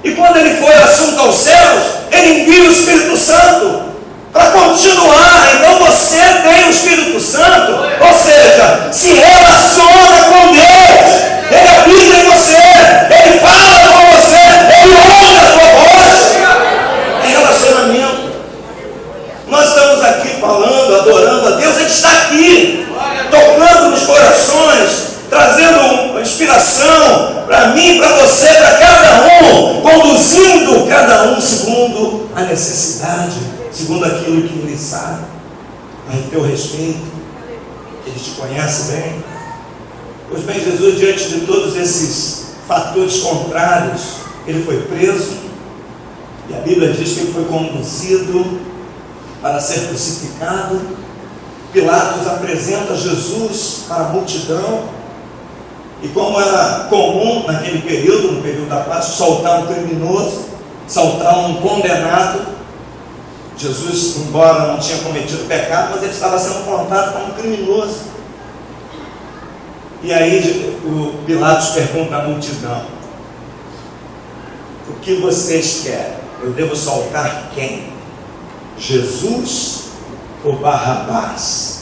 e quando ele foi assunto aos céus, ele envia o Espírito Santo para continuar. Então você tem o Espírito Santo, ou seja, se relaciona com Deus. Ele habita em você, ele fala com você, ele ouve a tua voz. É relacionamento. Nós estamos aqui falando, adorando a Deus, ele está aqui, tocando nos corações, trazendo uma inspiração para mim, para você, para cada um, conduzindo cada um segundo a necessidade, segundo aquilo que ele sabe, a teu respeito. Ele te conhece bem. Pois bem, Jesus, diante de todos esses fatores contrários, ele foi preso, e a Bíblia diz que ele foi conduzido para ser crucificado. Pilatos apresenta Jesus para a multidão, e como era comum naquele período, no período da paz, soltar um criminoso, soltar um condenado. Jesus, embora não tinha cometido pecado, mas ele estava sendo contado como criminoso. E aí o Pilatos pergunta à multidão: o que vocês querem? Eu devo soltar quem? Jesus ou Barrabás?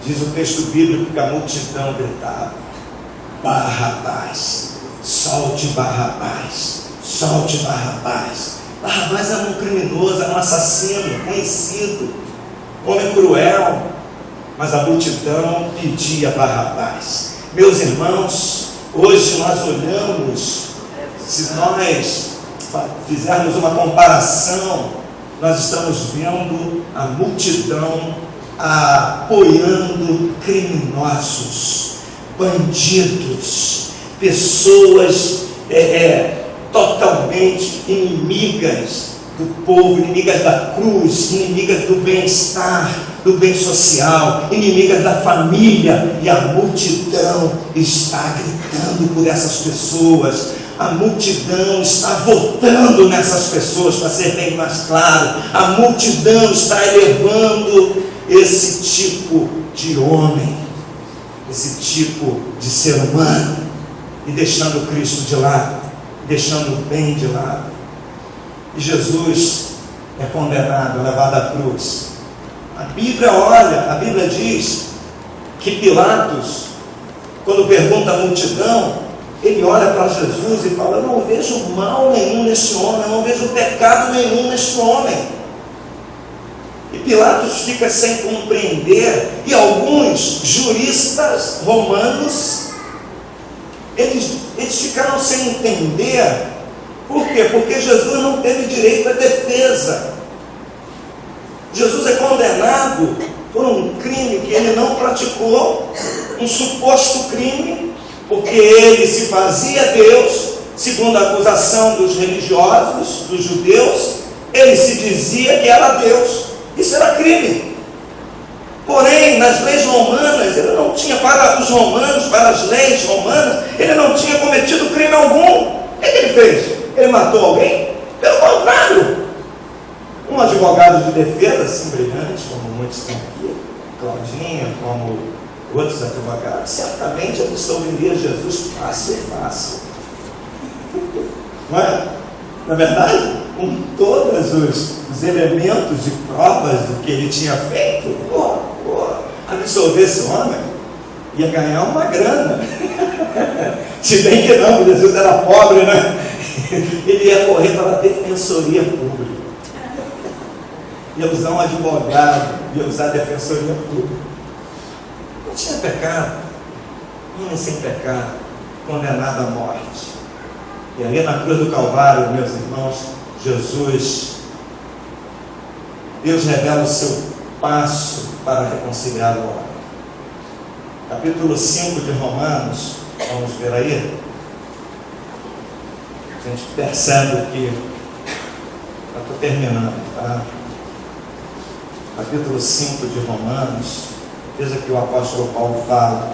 Diz o texto bíblico que a multidão gritava: Barrabás, solte Barrabás, solte Barrabás. Barrabás era um criminoso, era um assassino conhecido, homem cruel, mas a multidão pedia Barrabás. Meus irmãos, hoje nós olhamos, se nós fizermos uma comparação, nós estamos vendo a multidão apoiando criminosos, bandidos, pessoas totalmente inimigas do povo, inimigas da cruz, inimigas do bem-estar, do bem social, inimigas da família, e a multidão está gritando por essas pessoas, a multidão está votando nessas pessoas, para ser bem mais claro, a multidão está elevando esse tipo de homem, esse tipo de ser humano, e deixando Cristo de lado, deixando o bem de lado. E Jesus é condenado, é levado à cruz. A Bíblia diz que Pilatos, quando pergunta à multidão, ele olha para Jesus e fala: eu não vejo mal nenhum neste homem, eu não vejo pecado nenhum neste homem. E Pilatos fica sem compreender, e alguns juristas romanos, eles ficaram sem entender. Por quê? Porque Jesus não teve direito à defesa. Jesus é condenado por um crime que ele não praticou, um suposto crime, porque ele se fazia Deus, segundo a acusação dos religiosos, dos judeus, ele se dizia que era Deus. Isso era crime. Porém, nas leis romanas, ele não tinha, para os romanos, para as leis romanas, ele não tinha cometido crime algum. O que ele fez? Ele matou alguém? Pelo contrário, um advogado de defesa, assim brilhante, como muitos têm aqui, Claudinha, como outros advogados, certamente absolveria Jesus fácil e fácil. Não é? Na verdade, com todos os elementos de provas do que ele tinha feito, absolver esse homem ia ganhar uma grana. Se bem que não, Jesus era pobre, né? Ele ia correr para a defensoria pública, ia usar um advogado, ia usar a defensoria pública. Não tinha pecado, homem sem pecado, condenado à morte. E ali na cruz do Calvário, meus irmãos, Deus revela o seu passo para reconciliar o homem. Capítulo 5 de Romanos, vamos ver aí. A gente percebe que, eu estou terminando, tá? Capítulo 5 de Romanos, Veja que o apóstolo Paulo fala,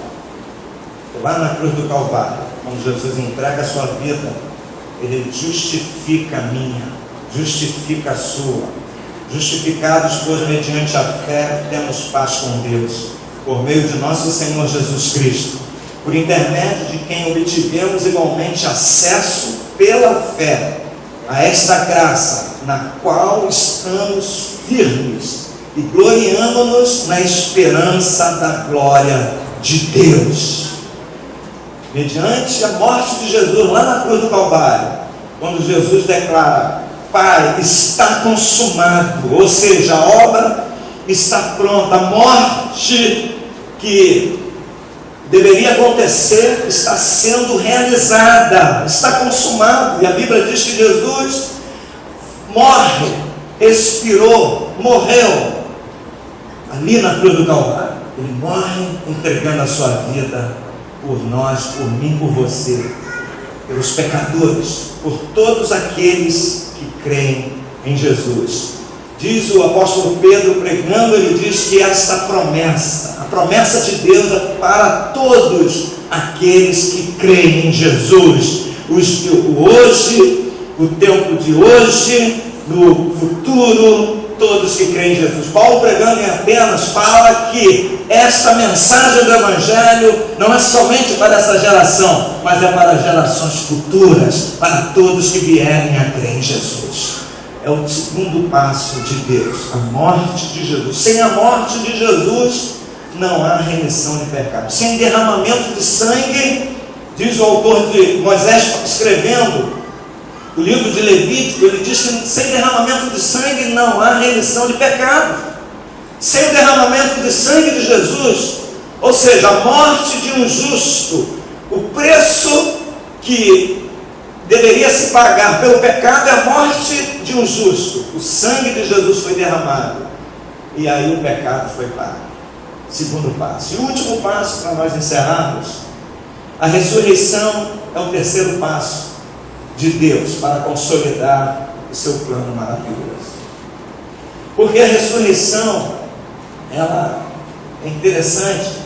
lá na cruz do Calvário, quando Jesus entrega a sua vida, ele justifica a minha, justifica a sua. Justificados, pois, mediante a fé, temos paz com Deus, por meio de nosso Senhor Jesus Cristo, por intermédio de quem obtivemos igualmente acesso pela fé a esta graça, na qual estamos firmes e gloriamo-nos na esperança da glória de Deus. Mediante a morte de Jesus lá na cruz do Calvário, quando Jesus declara: Pai, está consumado, ou seja, a obra está pronta, a morte que deveria acontecer está sendo realizada, está consumado. E a Bíblia diz que Jesus morre, expirou, morreu ali na cruz do Calvário. Ele morre entregando a sua vida por nós, por mim, por você, pelos pecadores, por todos aqueles que creem em Jesus. Diz o apóstolo Pedro, pregando, ele diz que esta promessa, a promessa de Deus é para todos aqueles que creem em Jesus, os de hoje, o tempo de hoje, no futuro, todos que creem em Jesus. Paulo, pregando em Atenas, fala que esta mensagem do Evangelho não é somente para essa geração, mas é para gerações futuras, para todos que vierem a crer em Jesus. É o segundo passo de Deus, a morte de Jesus. Sem a morte de Jesus, não há remissão de pecados. Sem derramamento de sangue, diz o autor de Moisés escrevendo o livro de Levítico, ele diz que sem derramamento de sangue não há remissão de pecados. Sem o derramamento de sangue de Jesus, ou seja, a morte de um justo, o preço que deveria se pagar pelo pecado é a morte de um justo. O sangue de Jesus foi derramado, e aí o pecado foi pago. Segundo passo. E o último passo, para nós encerrarmos, a ressurreição é o terceiro passo de Deus para consolidar o seu plano maravilhoso. Porque a ressurreição, ela é interessante,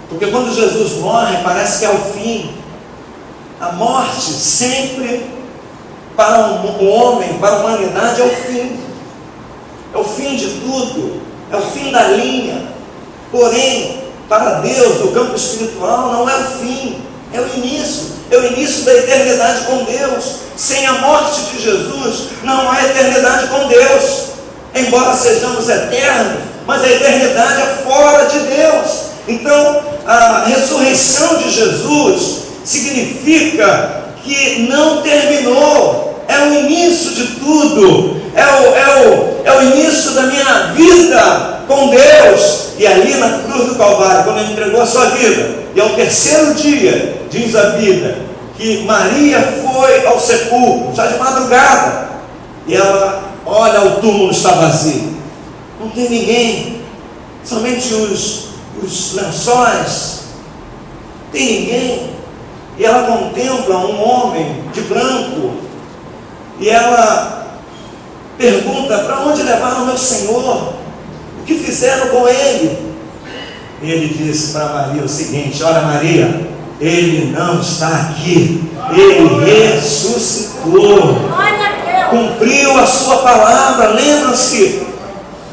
porque quando Jesus morre, parece que é o fim. A morte sempre, para o homem, para a humanidade, é o fim. É o fim de tudo, é o fim da linha. Porém, para Deus, no campo espiritual, não é o fim, é o início da eternidade com Deus. Sem a morte de Jesus, não há eternidade com Deus. Embora sejamos eternos, mas a eternidade é fora de Deus. Então, a ressurreição de Jesus significa que não terminou, é o início de tudo, é o início da minha vida com Deus. E ali na cruz do Calvário, quando ele entregou a sua vida, e ao terceiro dia, diz a Bíblia, que Maria foi ao sepulcro, já de madrugada, e ela olha, o túmulo está vazio, não tem ninguém, somente os lençóis, não tem ninguém. E ela contempla um homem de branco, e ela pergunta: para onde levaram meu Senhor? O que fizeram com ele? E ele disse para Maria o seguinte: olha, Maria, ele não está aqui, ele ressuscitou, cumpriu a sua palavra. Lembra-se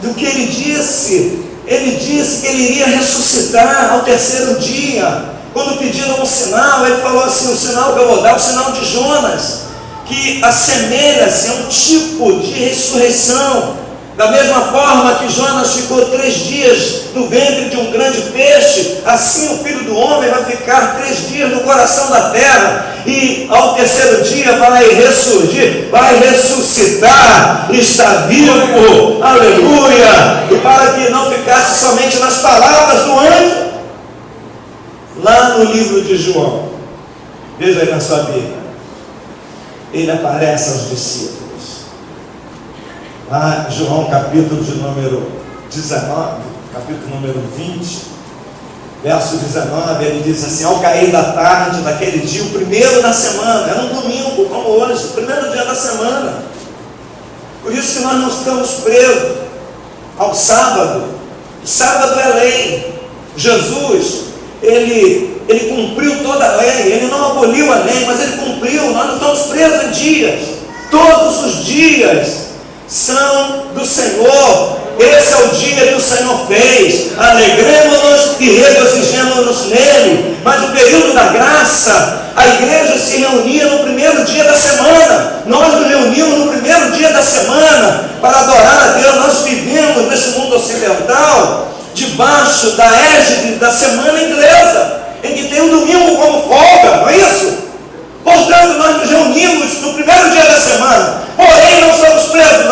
do que ele disse? Ele disse que ele iria ressuscitar ao terceiro dia. Quando pediram um sinal, ele falou assim: o sinal que eu vou dar é o sinal de Jonas, que assemelha-se a um tipo de ressurreição. Da mesma forma que Jonas ficou 3 dias no ventre de um grande peixe, assim o Filho do Homem vai ficar 3 dias no coração da terra, e ao terceiro dia vai ressurgir, vai ressuscitar, está vivo, aleluia. E para que não ficasse somente nas palavras do anjo, lá no livro de João, veja aí na sua Bíblia, ele aparece aos discípulos. Lá João capítulo de número 19, capítulo número 20, verso 19, ele diz assim: ao cair da tarde daquele dia, o primeiro da semana, era um domingo como hoje, o primeiro dia da semana. Por isso que nós não estamos presos ao sábado, O sábado é lei. Jesus, ele cumpriu toda a lei. Ele não aboliu a lei, mas ele cumpriu. Nós não estamos presos em dias. Todos os dias são do Senhor. Esse é o dia que o Senhor fez. Alegremos-nos e regozijemos-nos nele. Mas no período da graça, a igreja se reunia no primeiro dia da semana. Nós nos reunimos no primeiro dia da semana para adorar a Deus. Nós vivemos nesse mundo ocidental debaixo da égide da semana inglesa, em que tem o domingo como folga, não é isso? Portanto, nós nos reunimos no primeiro dia da semana, porém não estamos presos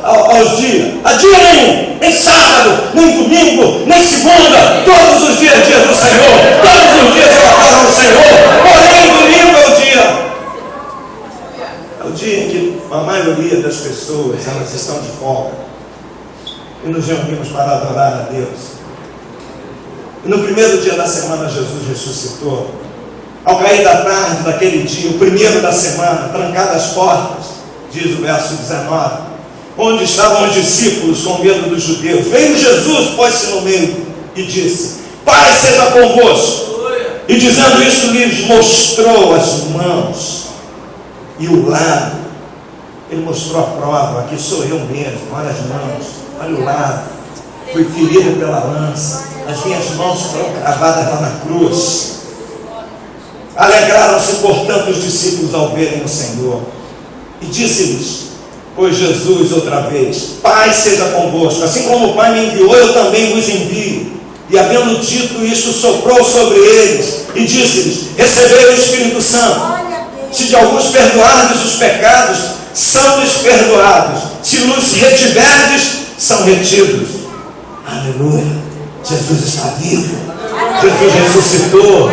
aos dias, a dia nenhum, nem sábado, nem domingo, nem segunda. Todos os dias é dia do Senhor, todos os dias eu adoro o Senhor, porém domingo é o dia em que a maioria das pessoas, elas estão de folga, e nos reunimos para adorar a Deus. E no primeiro dia da semana Jesus ressuscitou. Ao cair da tarde daquele dia, o primeiro da semana, trancadas as portas, diz o verso 19, onde estavam os discípulos com medo dos judeus, veio Jesus, pôs-se no meio e disse: Pai seja convosco. E dizendo isso, lhes mostrou as mãos e o lado. Ele mostrou a prova: aqui sou eu mesmo, olha as mãos, olha o lado, fui ferido pela lança, as minhas mãos foram cravadas lá na cruz. Alegraram-se, portanto, os discípulos ao verem o Senhor. E disse-lhes, pois Jesus outra vez: Pai seja convosco, assim como o Pai me enviou, eu também vos envio. E havendo dito isto, soprou sobre eles e disse-lhes: recebei o Espírito Santo. Se de alguns perdoardes os pecados, são-lhes perdoados. Se nos retiverdes, são retidos. Aleluia! Jesus está vivo. Jesus ressuscitou.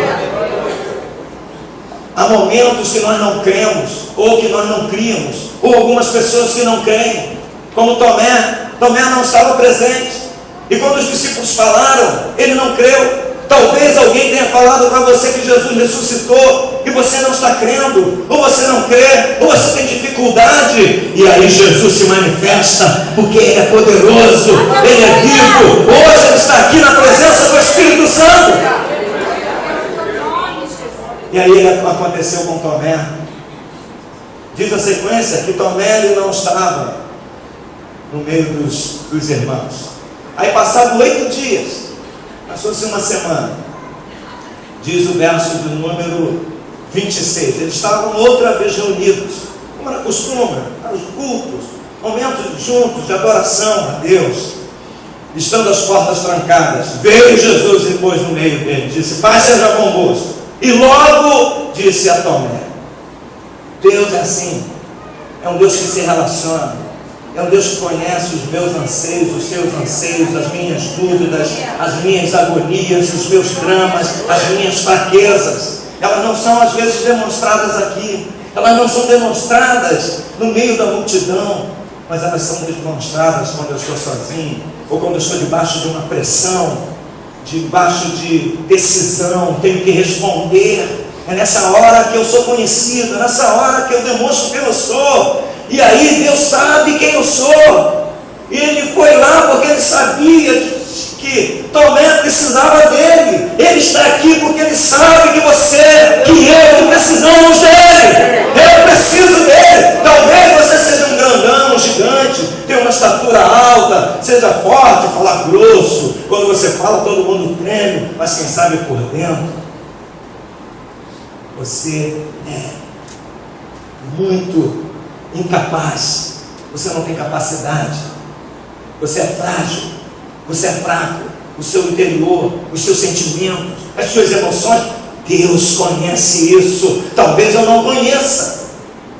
Há momentos que nós não cremos, ou que nós não criamos, ou algumas pessoas que não creem, como Tomé. Tomé não estava presente, e quando os discípulos falaram, ele não creu. Talvez alguém tenha falado para você que Jesus ressuscitou, e você não está crendo, ou você não crê, ou você tem dificuldade, e aí Jesus se manifesta, porque Ele é poderoso, Ele é vivo. Hoje Ele está aqui na presença do Espírito Santo. E aí aconteceu com Tomé. Diz a sequência que Tomé ele não estava no meio dos irmãos. Aí passaram 8 dias, passou-se uma semana. Diz o verso do número 26. Eles estavam outra vez reunidos, como era costume, os cultos, momentos juntos de adoração a Deus. Estando as portas trancadas, veio Jesus e pôs no meio dele, disse: Pai seja convosco. E logo disse a Tomé: Deus é assim, é um Deus que se relaciona, é um Deus que conhece os meus anseios, os seus anseios, as minhas dúvidas, as minhas agonias, os meus dramas, as minhas fraquezas. Elas não são às vezes demonstradas aqui, elas não são demonstradas no meio da multidão, mas elas são demonstradas quando eu estou sozinho, ou quando eu estou debaixo de uma pressão, debaixo de decisão, tenho que responder. É nessa hora que eu sou conhecido, é nessa hora que eu demonstro quem eu sou. E aí Deus sabe quem eu sou. E Ele foi lá porque Ele sabia que Tomé precisava dele. Ele está aqui porque Ele sabe que você, que eu, que precisamos dele. Eu preciso dele. Talvez você seja um grandão, um gigante, tenha uma estatura alta, seja forte, falar grosso. Quando você fala, todo mundo treme, mas quem sabe por dentro, você é muito incapaz, você não tem capacidade, você é frágil, você é fraco, o seu interior, os seus sentimentos, as suas emoções, Deus conhece isso. Talvez eu não conheça,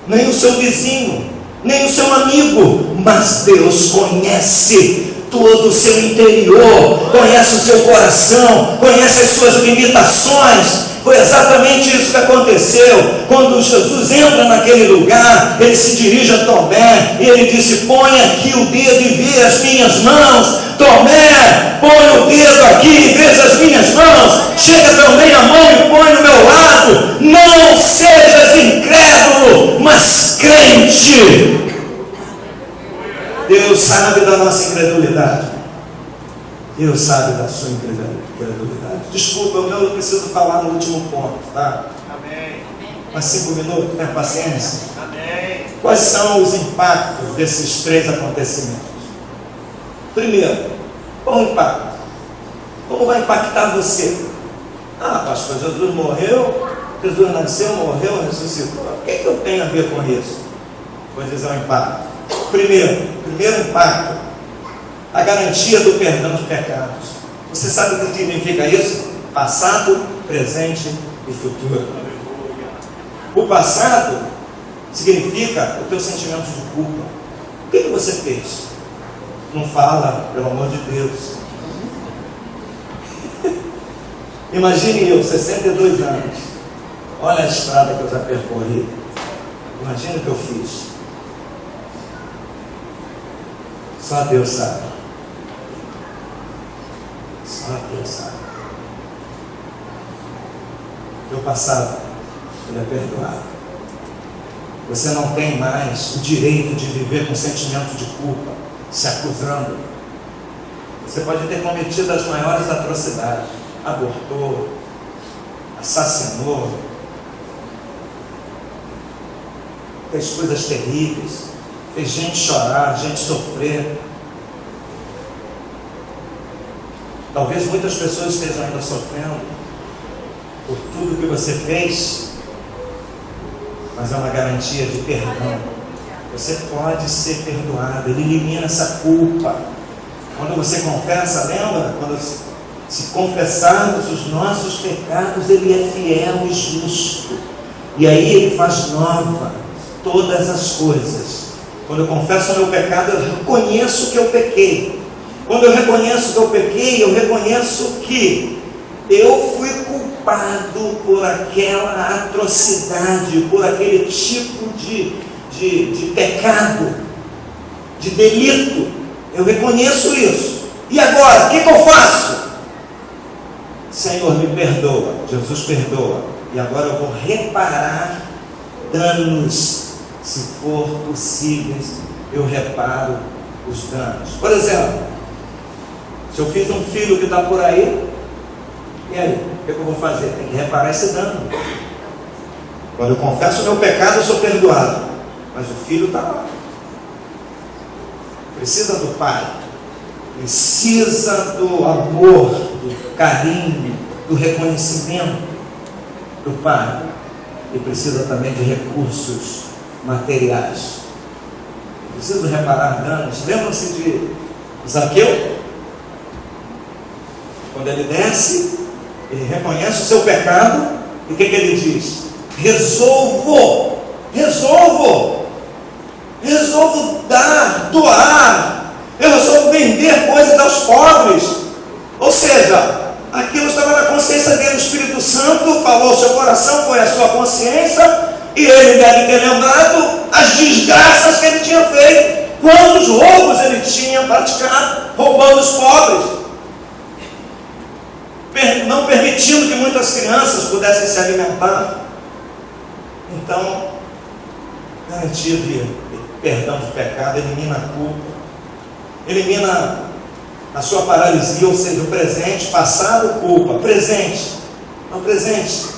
nem o seu vizinho, nem o seu amigo, mas Deus conhece todo o seu interior, conhece o seu coração, conhece as suas limitações. Foi exatamente isso que aconteceu. Quando Jesus entra naquele lugar, ele se dirige a Tomé e ele disse: põe aqui o dedo e vê as minhas mãos. Tomé, põe o dedo aqui e veja as minhas mãos. Chega também a mão e põe no meu lado. Não sejas incrédulo, mas crente. Deus sabe da nossa incredulidade. E Deus sabe da sua incredulidade. Desculpa, eu preciso falar no último ponto, tá? Amém. Mais 5 minutos, tenha paciência. Amém. Quais são os impactos desses 3 acontecimentos? Primeiro, qual o impacto? Como vai impactar você? Ah, pastor, Jesus morreu, Jesus nasceu, morreu, ressuscitou. O que é que eu tenho a ver com isso? Vou dizer o impacto. Primeiro impacto, a garantia do perdão dos pecados. Você sabe o que significa isso? Passado, presente e futuro. O passado significa o teu sentimento de culpa. O que você fez? Não fala, pelo amor de Deus. Imagine eu, 62 anos. Olha a estrada que eu já percorri. Imagine o que eu fiz. Só Deus sabe. Só Deus sabe. Teu passado, ele é perdoado. Você não tem mais o direito de viver com sentimento de culpa, se acusando. Você pode ter cometido as maiores atrocidades. Abortou, assassinou, fez coisas terríveis, fez gente chorar, gente sofrer. Talvez muitas pessoas estejam ainda sofrendo por tudo que você fez, mas é uma garantia de perdão. Você pode ser perdoado, ele elimina essa culpa. Quando você confessa, lembra? Quando se confessarmos os nossos pecados, ele é fiel e justo. E aí ele faz nova todas as coisas. Quando eu confesso o meu pecado, eu reconheço que eu pequei. Quando eu reconheço que eu pequei, eu reconheço que eu fui culpado por aquela atrocidade, por aquele tipo de pecado, de delito. Eu reconheço isso. E agora, o que eu faço? Senhor, me perdoa. Jesus perdoa. E agora eu vou reparar danos. Se for possível, eu reparo os danos. Por exemplo, se eu fiz um filho que está por aí, e aí? O que eu vou fazer? Tem que reparar esse dano. Quando eu confesso o meu pecado, eu sou perdoado. Mas o filho está lá. Precisa do pai. Precisa do amor, do carinho, do reconhecimento do pai. E precisa também de recursos materiais. Preciso reparar danos. Lembram-se de Zaqueu? Quando ele desce, ele reconhece o seu pecado. E o que ele diz? Resolvo dar, doar. Eu resolvo vender coisas aos pobres. Ou seja, aquilo estava na consciência dele. O Espírito Santo falou ao seu coração, foi a sua consciência, e ele deve ter lembrado as desgraças que ele tinha feito, quantos roubos ele tinha praticado, roubando os pobres, não permitindo que muitas crianças pudessem se alimentar. Então, garantia de perdão de pecado, elimina a culpa, elimina a sua paralisia, ou seja, o presente, passado, culpa, presente, não presente,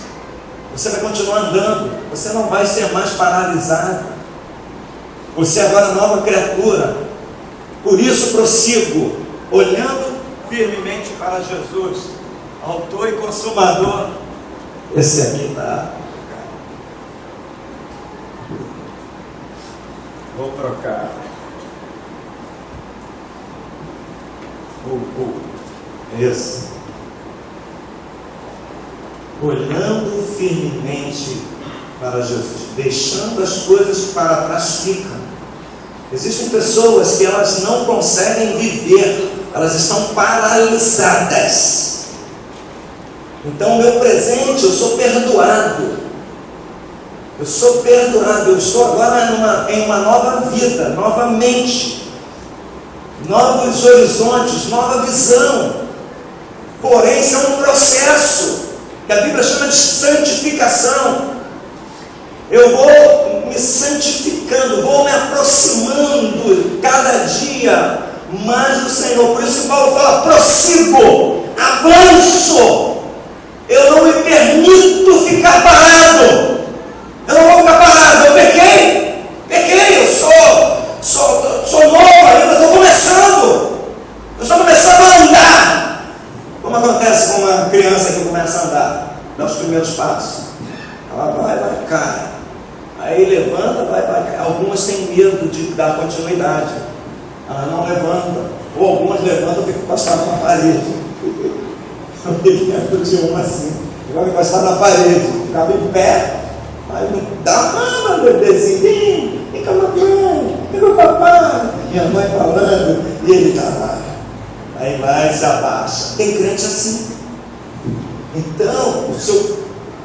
você vai continuar andando, você não vai ser mais paralisado, você agora é nova criatura. Por isso prossigo, olhando firmemente para Jesus, autor e consumador. Esse aqui está. Vou trocar. Isso. Olhando firmemente para Jesus, deixando as coisas que para trás ficam. Existem pessoas que elas não conseguem viver, elas estão paralisadas. Então, o meu presente, eu sou perdoado. Eu sou perdoado, eu estou agora em uma nova vida, novamente. Novos horizontes, nova visão. Porém, isso é um processo que a Bíblia chama de santificação. Eu vou me santificando, vou me aproximando cada dia mais do Senhor. Por isso que Paulo fala: prossigo, avanço. Eu não me permito ficar parado. Eu não vou ficar parado. Eu pequei, eu sou novo ainda, estou começando. Eu estou começando a andar. Como acontece com uma criança que começa a andar, dá os primeiros passos. Ela vai, cai. Aí levanta, vai. Algumas têm medo de dar continuidade. Ela não levanta. Ou algumas levantam e ficam encostadas na parede. Eu me lembro de uma assim, ficava encostado na parede, ficava em pé. Aí não dá nada, bebezinho, vem com a mamãe, vem com o papai. Minha mãe falando, e ele está lá. Aí vai, se abaixa. Tem crente assim. Então, o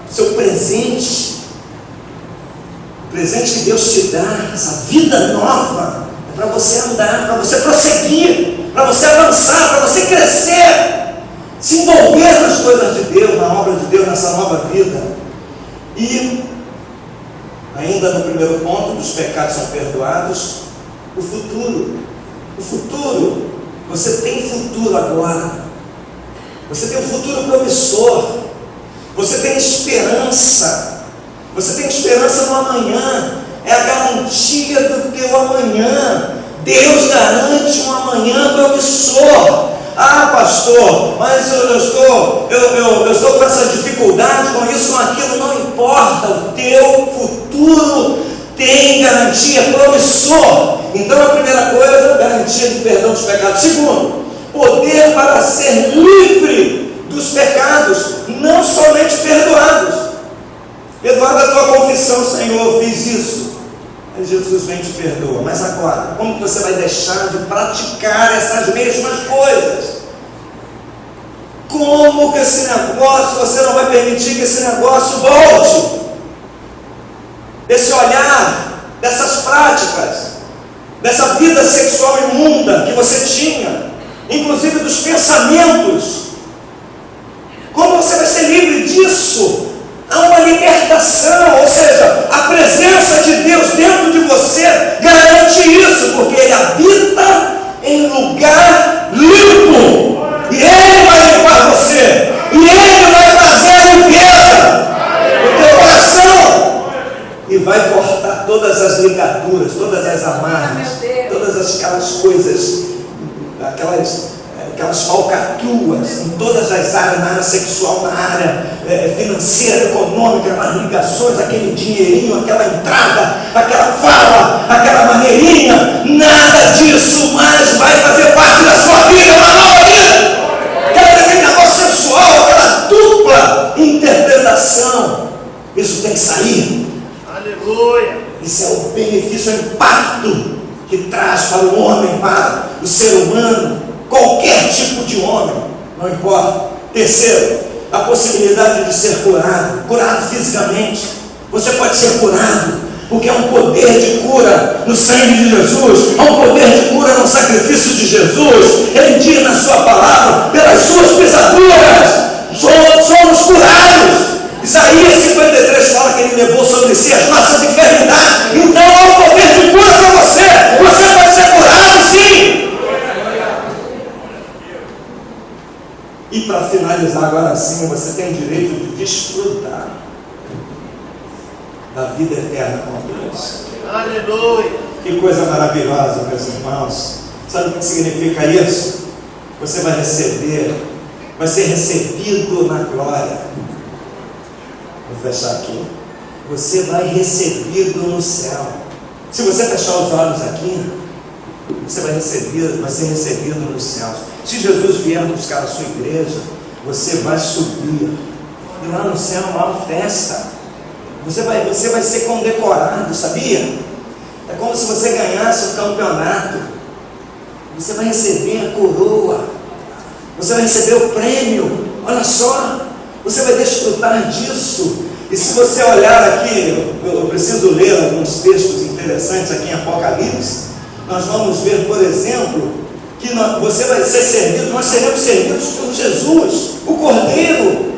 seu presente, o presente que Deus te dá, essa vida nova, é para você andar, para você prosseguir, para você avançar, para você crescer, se envolver nas coisas de Deus, na obra de Deus, nessa nova vida. E ainda no primeiro ponto, dos pecados são perdoados, o futuro, você tem futuro agora, você tem um futuro promissor, você tem esperança no amanhã, é a garantia do teu amanhã. Deus garante um amanhã promissor. Ah, pastor, mas eu estou com essa dificuldade, com isso, com aquilo. Não importa, o teu futuro tem garantia, promissor. Então a primeira coisa, garantia de perdão dos pecados. Segundo, poder para ser livre dos pecados, não somente perdoados. Perdoada a tua confissão: Senhor, eu fiz isso. Aí Jesus vem e te perdoa. Mas agora, como que você vai deixar de praticar essas mesmas coisas? Como que esse negócio, você não vai permitir que esse negócio volte? Esse olhar, dessas práticas, dessa vida sexual imunda que você tinha, inclusive dos pensamentos. Como você vai ser livre disso? Há uma libertação, ou seja, a presença de Deus dentro de você garante isso, porque Ele habita em lugar limpo, e Ele vai limpar você, e Ele vai trazer a limpeza no teu coração, e vai cortar todas as ligaduras, todas as amarras, todas aquelas coisas, aquelas falcatruas em todas as áreas, na área sexual, na área financeira, econômica, nas ligações, aquele dinheirinho, aquela entrada, aquela fala, aquela maneirinha, nada disso mais vai fazer parte da sua vida, uma nova vida. Aquele negócio sexual, aquela dupla interpretação, isso tem que sair. Aleluia. Isso é o benefício, é o impacto que traz para o homem, para o ser humano, qualquer tipo de homem, não importa. Terceiro, a possibilidade de ser curado fisicamente. Você pode ser curado, porque há um poder de cura no sangue de Jesus, há um poder de cura no sacrifício de Jesus. Ele diz na sua palavra: pelas suas pisaduras somos curados. Isaías 53 fala que Ele levou sobre si as nossas enfermidades. Então há um poder de cura para você. Você pode ser curado, sim. E para finalizar agora sim, você tem o direito de desfrutar da vida eterna com Deus. Aleluia. Que coisa maravilhosa, meus irmãos. Sabe o que significa isso? Você vai receber, vai ser recebido na glória. Vou fechar aqui. Você vai recebido no céu. Se você fechar os olhos aqui, você vai ser recebido nos céus. Se Jesus vier buscar a sua igreja, você vai subir. E lá no céu há uma festa. Você vai ser condecorado, sabia? É como se você ganhasse um campeonato. Você vai receber a coroa. Você vai receber o prêmio. Olha só, você vai desfrutar disso. E se você olhar aqui, eu preciso ler alguns textos interessantes aqui em Apocalipse. Nós vamos ver, por exemplo, que você vai ser servido, nós seremos servidos por Jesus, o Cordeiro.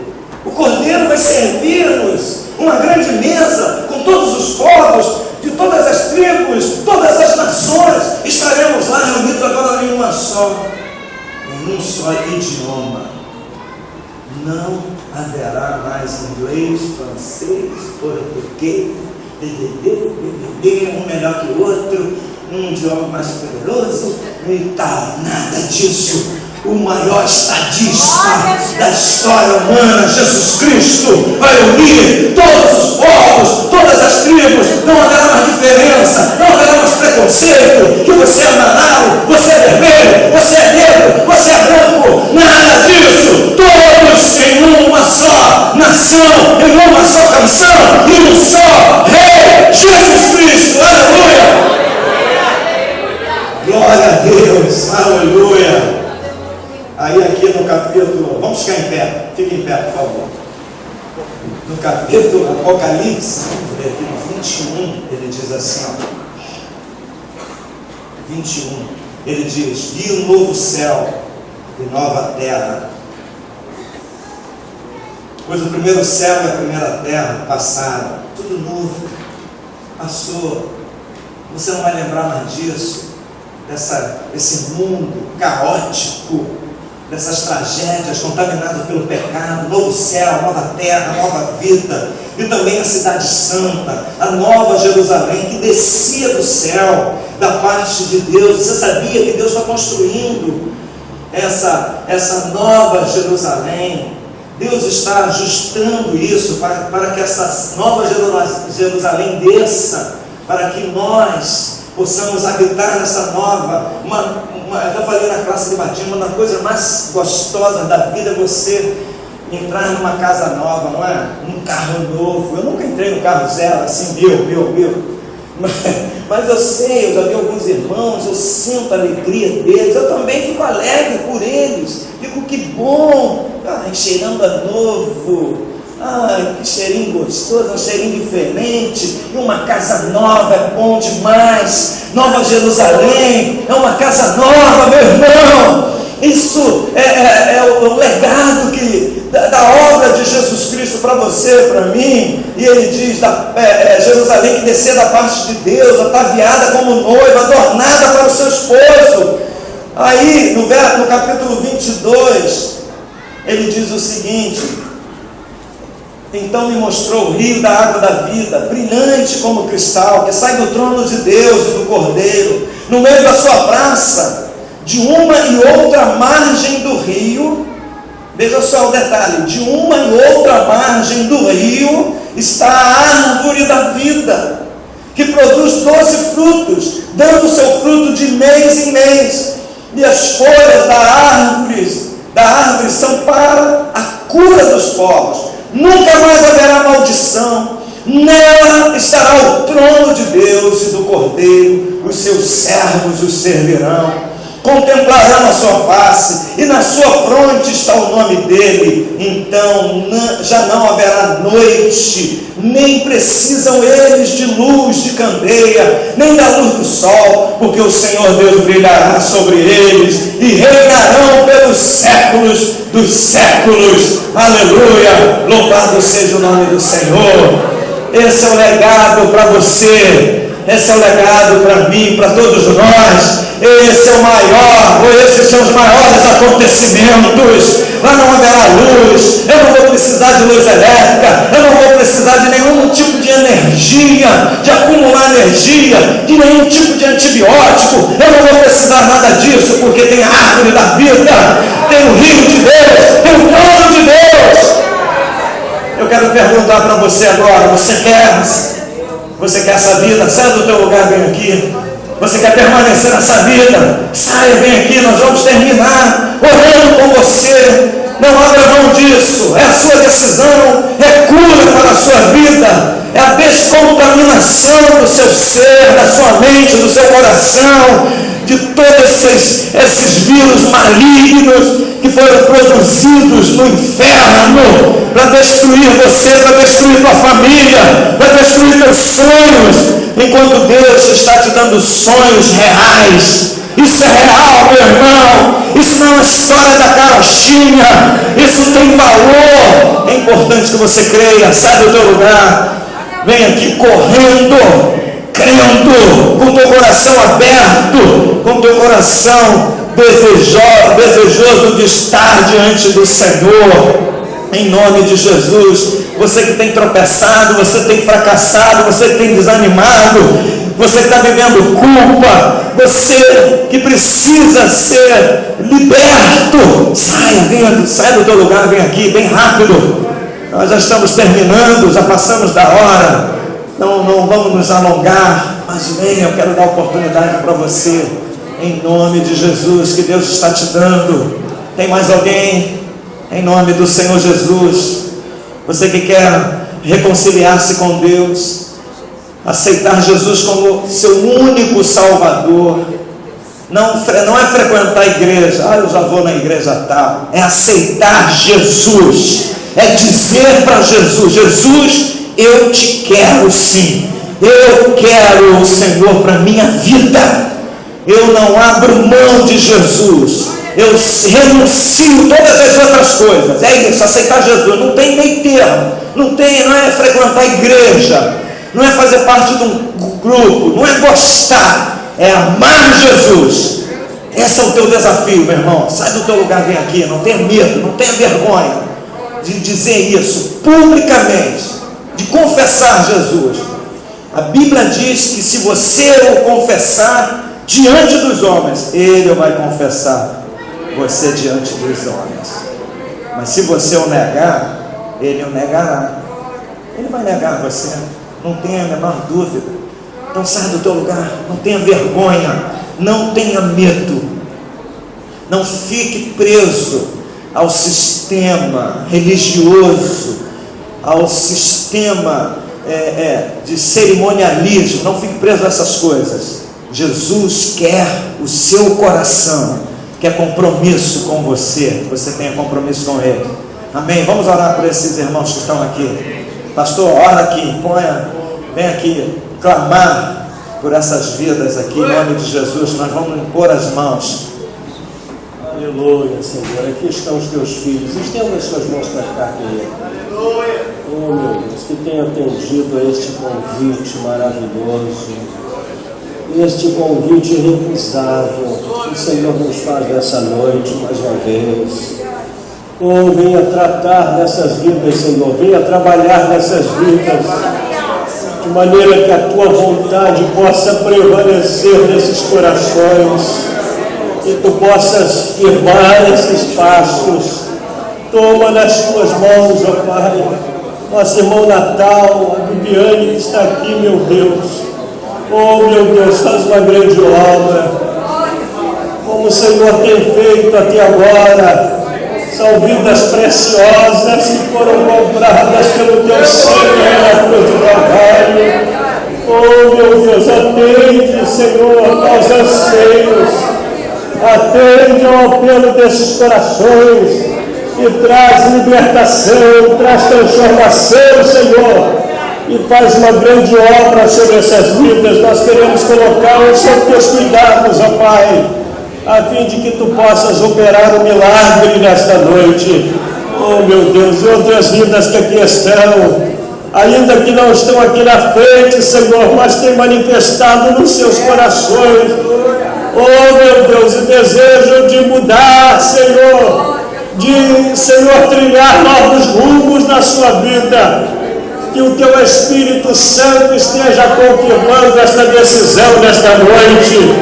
O Cordeiro vai servir-nos uma grande mesa com todos os povos, de todas as tribos, todas as nações. Estaremos lá reunidos agora em uma haverá mais inglês, francês, português, um melhor que o outro, um idioma mais poderoso e tal, nada disso. O maior estadista da história humana, Jesus Cristo, vai unir todos os povos, todas as tribos, não haverá mais diferença, não haverá mais preconceito, que você é amarelo, você é vermelho, você é negro, você é branco, nada disso, todos em uma só nação, em uma só canção, em um só Rei, Jesus Cristo, aleluia! Glória a Deus, aleluia! Aí aqui no capítulo, vamos ficar em pé, fique em pé, por favor. No capítulo Apocalipse, no 21, ele diz assim, ó, 21, ele diz: vi um novo céu e nova terra, pois o primeiro céu e a primeira terra passaram, tudo novo, passou, você não vai lembrar mais disso, desse mundo caótico, dessas tragédias contaminadas pelo pecado, novo céu, nova terra, nova vida, e também a cidade santa, a nova Jerusalém, que descia do céu, da parte de Deus. Você sabia que Deus está construindo essa nova Jerusalém? Deus está ajustando isso para que essa nova Jerusalém desça, para que nós possamos habitar nessa nova, eu já falei na classe de batismo, uma das coisas mais gostosas da vida é você entrar numa casa nova, não é? Num carro novo. Eu nunca entrei no carro zero, assim, meu. Mas eu sei, eu já vi alguns irmãos, eu sinto a alegria deles, eu também fico alegre por eles, fico que bom, cheirando a novo. Ai, que cheirinho gostoso, um cheirinho diferente, e uma casa nova é bom demais. Nova Jerusalém é uma casa nova, meu irmão. Isso é o legado da obra de Jesus Cristo para você, para mim. E ele diz, Jerusalém que descia da parte de Deus, ataviada como noiva, adornada para o seu esposo. Aí, no capítulo 22, ele diz o seguinte: então me mostrou o rio da água da vida, brilhante como cristal, que sai do trono de Deus e do Cordeiro, no meio da sua praça, de uma e outra margem do rio. Veja só o detalhe: de uma e outra margem do rio está a árvore da vida, que produz 12 frutos, dando o seu fruto de mês em mês, e as folhas da árvore são para a cura dos povos. Nunca mais haverá maldição, nela estará o trono de Deus e do Cordeiro, os seus servos os servirão, contemplarão a sua face, e na sua fronte está o nome dele. Então já não haverá noite, nem precisam eles de luz de candeia, nem da luz do sol, porque o Senhor Deus brilhará sobre eles, e reinarão pelos séculos dos séculos. Aleluia, louvado seja o nome do Senhor. Esse é o legado para você, esse é o legado para mim, para todos nós. Esse é o maior, ou esses são os maiores acontecimentos. Lá não haverá luz, eu não vou precisar de luz elétrica, eu não vou precisar de nenhum tipo de energia, de acumular energia, de nenhum tipo de antibiótico, eu não vou precisar nada disso, porque tem a árvore da vida, tem o rio de Deus, tem o trono de Deus. Eu quero perguntar para você agora: você quer essa vida? Sai do teu lugar, vem aqui. Você quer permanecer nessa vida? Saia, vem aqui, nós vamos terminar orando com você. Não abra mão disso, é a sua decisão, é cura para a sua vida, é a descontaminação do seu ser, da sua mente, do seu coração, de todos esses vírus malignos que foram produzidos no inferno para destruir você, para destruir tua família, para destruir teus sonhos, enquanto Deus está te dando sonhos reais. Isso é real, meu irmão. Isso não é história da carochinha. Isso tem valor. É importante que você creia. Sai do teu lugar, vem aqui correndo, crendo, com teu coração aberto, com teu coração desejoso de estar diante do Senhor. Em nome de Jesus. Você que tem tropeçado, você que tem fracassado, você que tem desanimado, você que está vivendo culpa, você que precisa ser liberto, sai do teu lugar, vem aqui, bem rápido. Nós já estamos terminando, já passamos da hora. Não vamos nos alongar, mas venha, eu quero dar oportunidade para você, em nome de Jesus, que Deus está te dando. Tem mais alguém? Em nome do Senhor Jesus. Você que quer reconciliar-se com Deus, aceitar Jesus como seu único Salvador, não é frequentar a igreja, eu já vou na igreja tal, é aceitar Jesus, é dizer para Jesus: Jesus, eu te quero sim, eu quero o Senhor para a minha vida, eu não abro mão de Jesus, eu renuncio todas as outras coisas. É isso, aceitar Jesus. Não tem meio termo, não é frequentar a igreja, não é fazer parte de um grupo, não é gostar, é amar Jesus. Esse é o teu desafio, meu irmão. Sai do teu lugar, vem aqui, não tenha medo, não tenha vergonha de dizer isso publicamente, de confessar Jesus. A Bíblia diz que se você o confessar diante dos homens, Ele vai confessar você diante dos homens. Mas se você o negar, Ele o negará. Ele vai negar você, não tenha a menor dúvida. Então sai do teu lugar, não tenha vergonha, não tenha medo, não fique preso ao sistema religioso, ao sistema de cerimonialismo. Não fique preso a essas coisas. Jesus quer o seu coração, quer compromisso com você, você tenha compromisso com Ele. Amém? Vamos orar por esses irmãos que estão aqui. Pastor, ora aqui, vem aqui clamar por essas vidas aqui, em nome de Jesus. Nós vamos impor as mãos. Aleluia, Senhor. Aqui estão os teus filhos. Estenda as suas mãos para cá, querido. Oh, meu Deus, que tenha atendido a este convite maravilhoso, este convite irrecusável que o Senhor nos faz nessa noite mais uma vez. Oh, venha tratar dessas vidas, Senhor. Venha trabalhar nessas vidas, de maneira que a tua vontade possa prevalecer nesses corações, que tu possas firmar esses passos. Toma nas tuas mãos, ó Pai, nosso irmão Natal, a Viviane que está aqui, meu Deus. Oh, meu Deus, faz uma grande obra, como o Senhor tem feito até agora. São vidas preciosas que foram compradas pelo teu sangue na cruz do Calvário. Oh, meu Deus, atende, Senhor, aos anseios, atende ao apelo desses corações e traz libertação, traz transformação, Senhor, e faz uma grande obra sobre essas vidas. Nós queremos colocá-las sob teus cuidados, ó Pai, a fim de que tu possas operar um milagre nesta noite. Oh, meu Deus, e outras vidas que aqui estão, ainda que não estão aqui na frente, Senhor, mas têm manifestado nos seus corações, oh, meu Deus, o desejo de mudar, Senhor, de, Senhor, trilhar novos rumos na sua vida. Que o teu Espírito Santo esteja confirmando esta decisão nesta noite.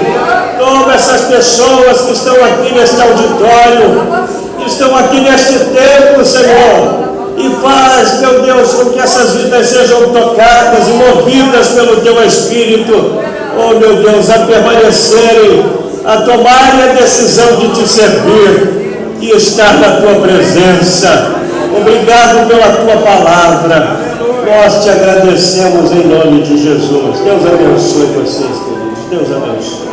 Toma essas pessoas que estão aqui neste auditório, que estão aqui neste templo, Senhor, e faz, meu Deus, com que essas vidas sejam tocadas e movidas pelo teu Espírito, oh, meu Deus, a permanecerem, a tomarem a decisão de te servir e estar na tua presença. Obrigado pela tua palavra. Nós te agradecemos em nome de Jesus. Deus abençoe vocês, queridos. Deus abençoe.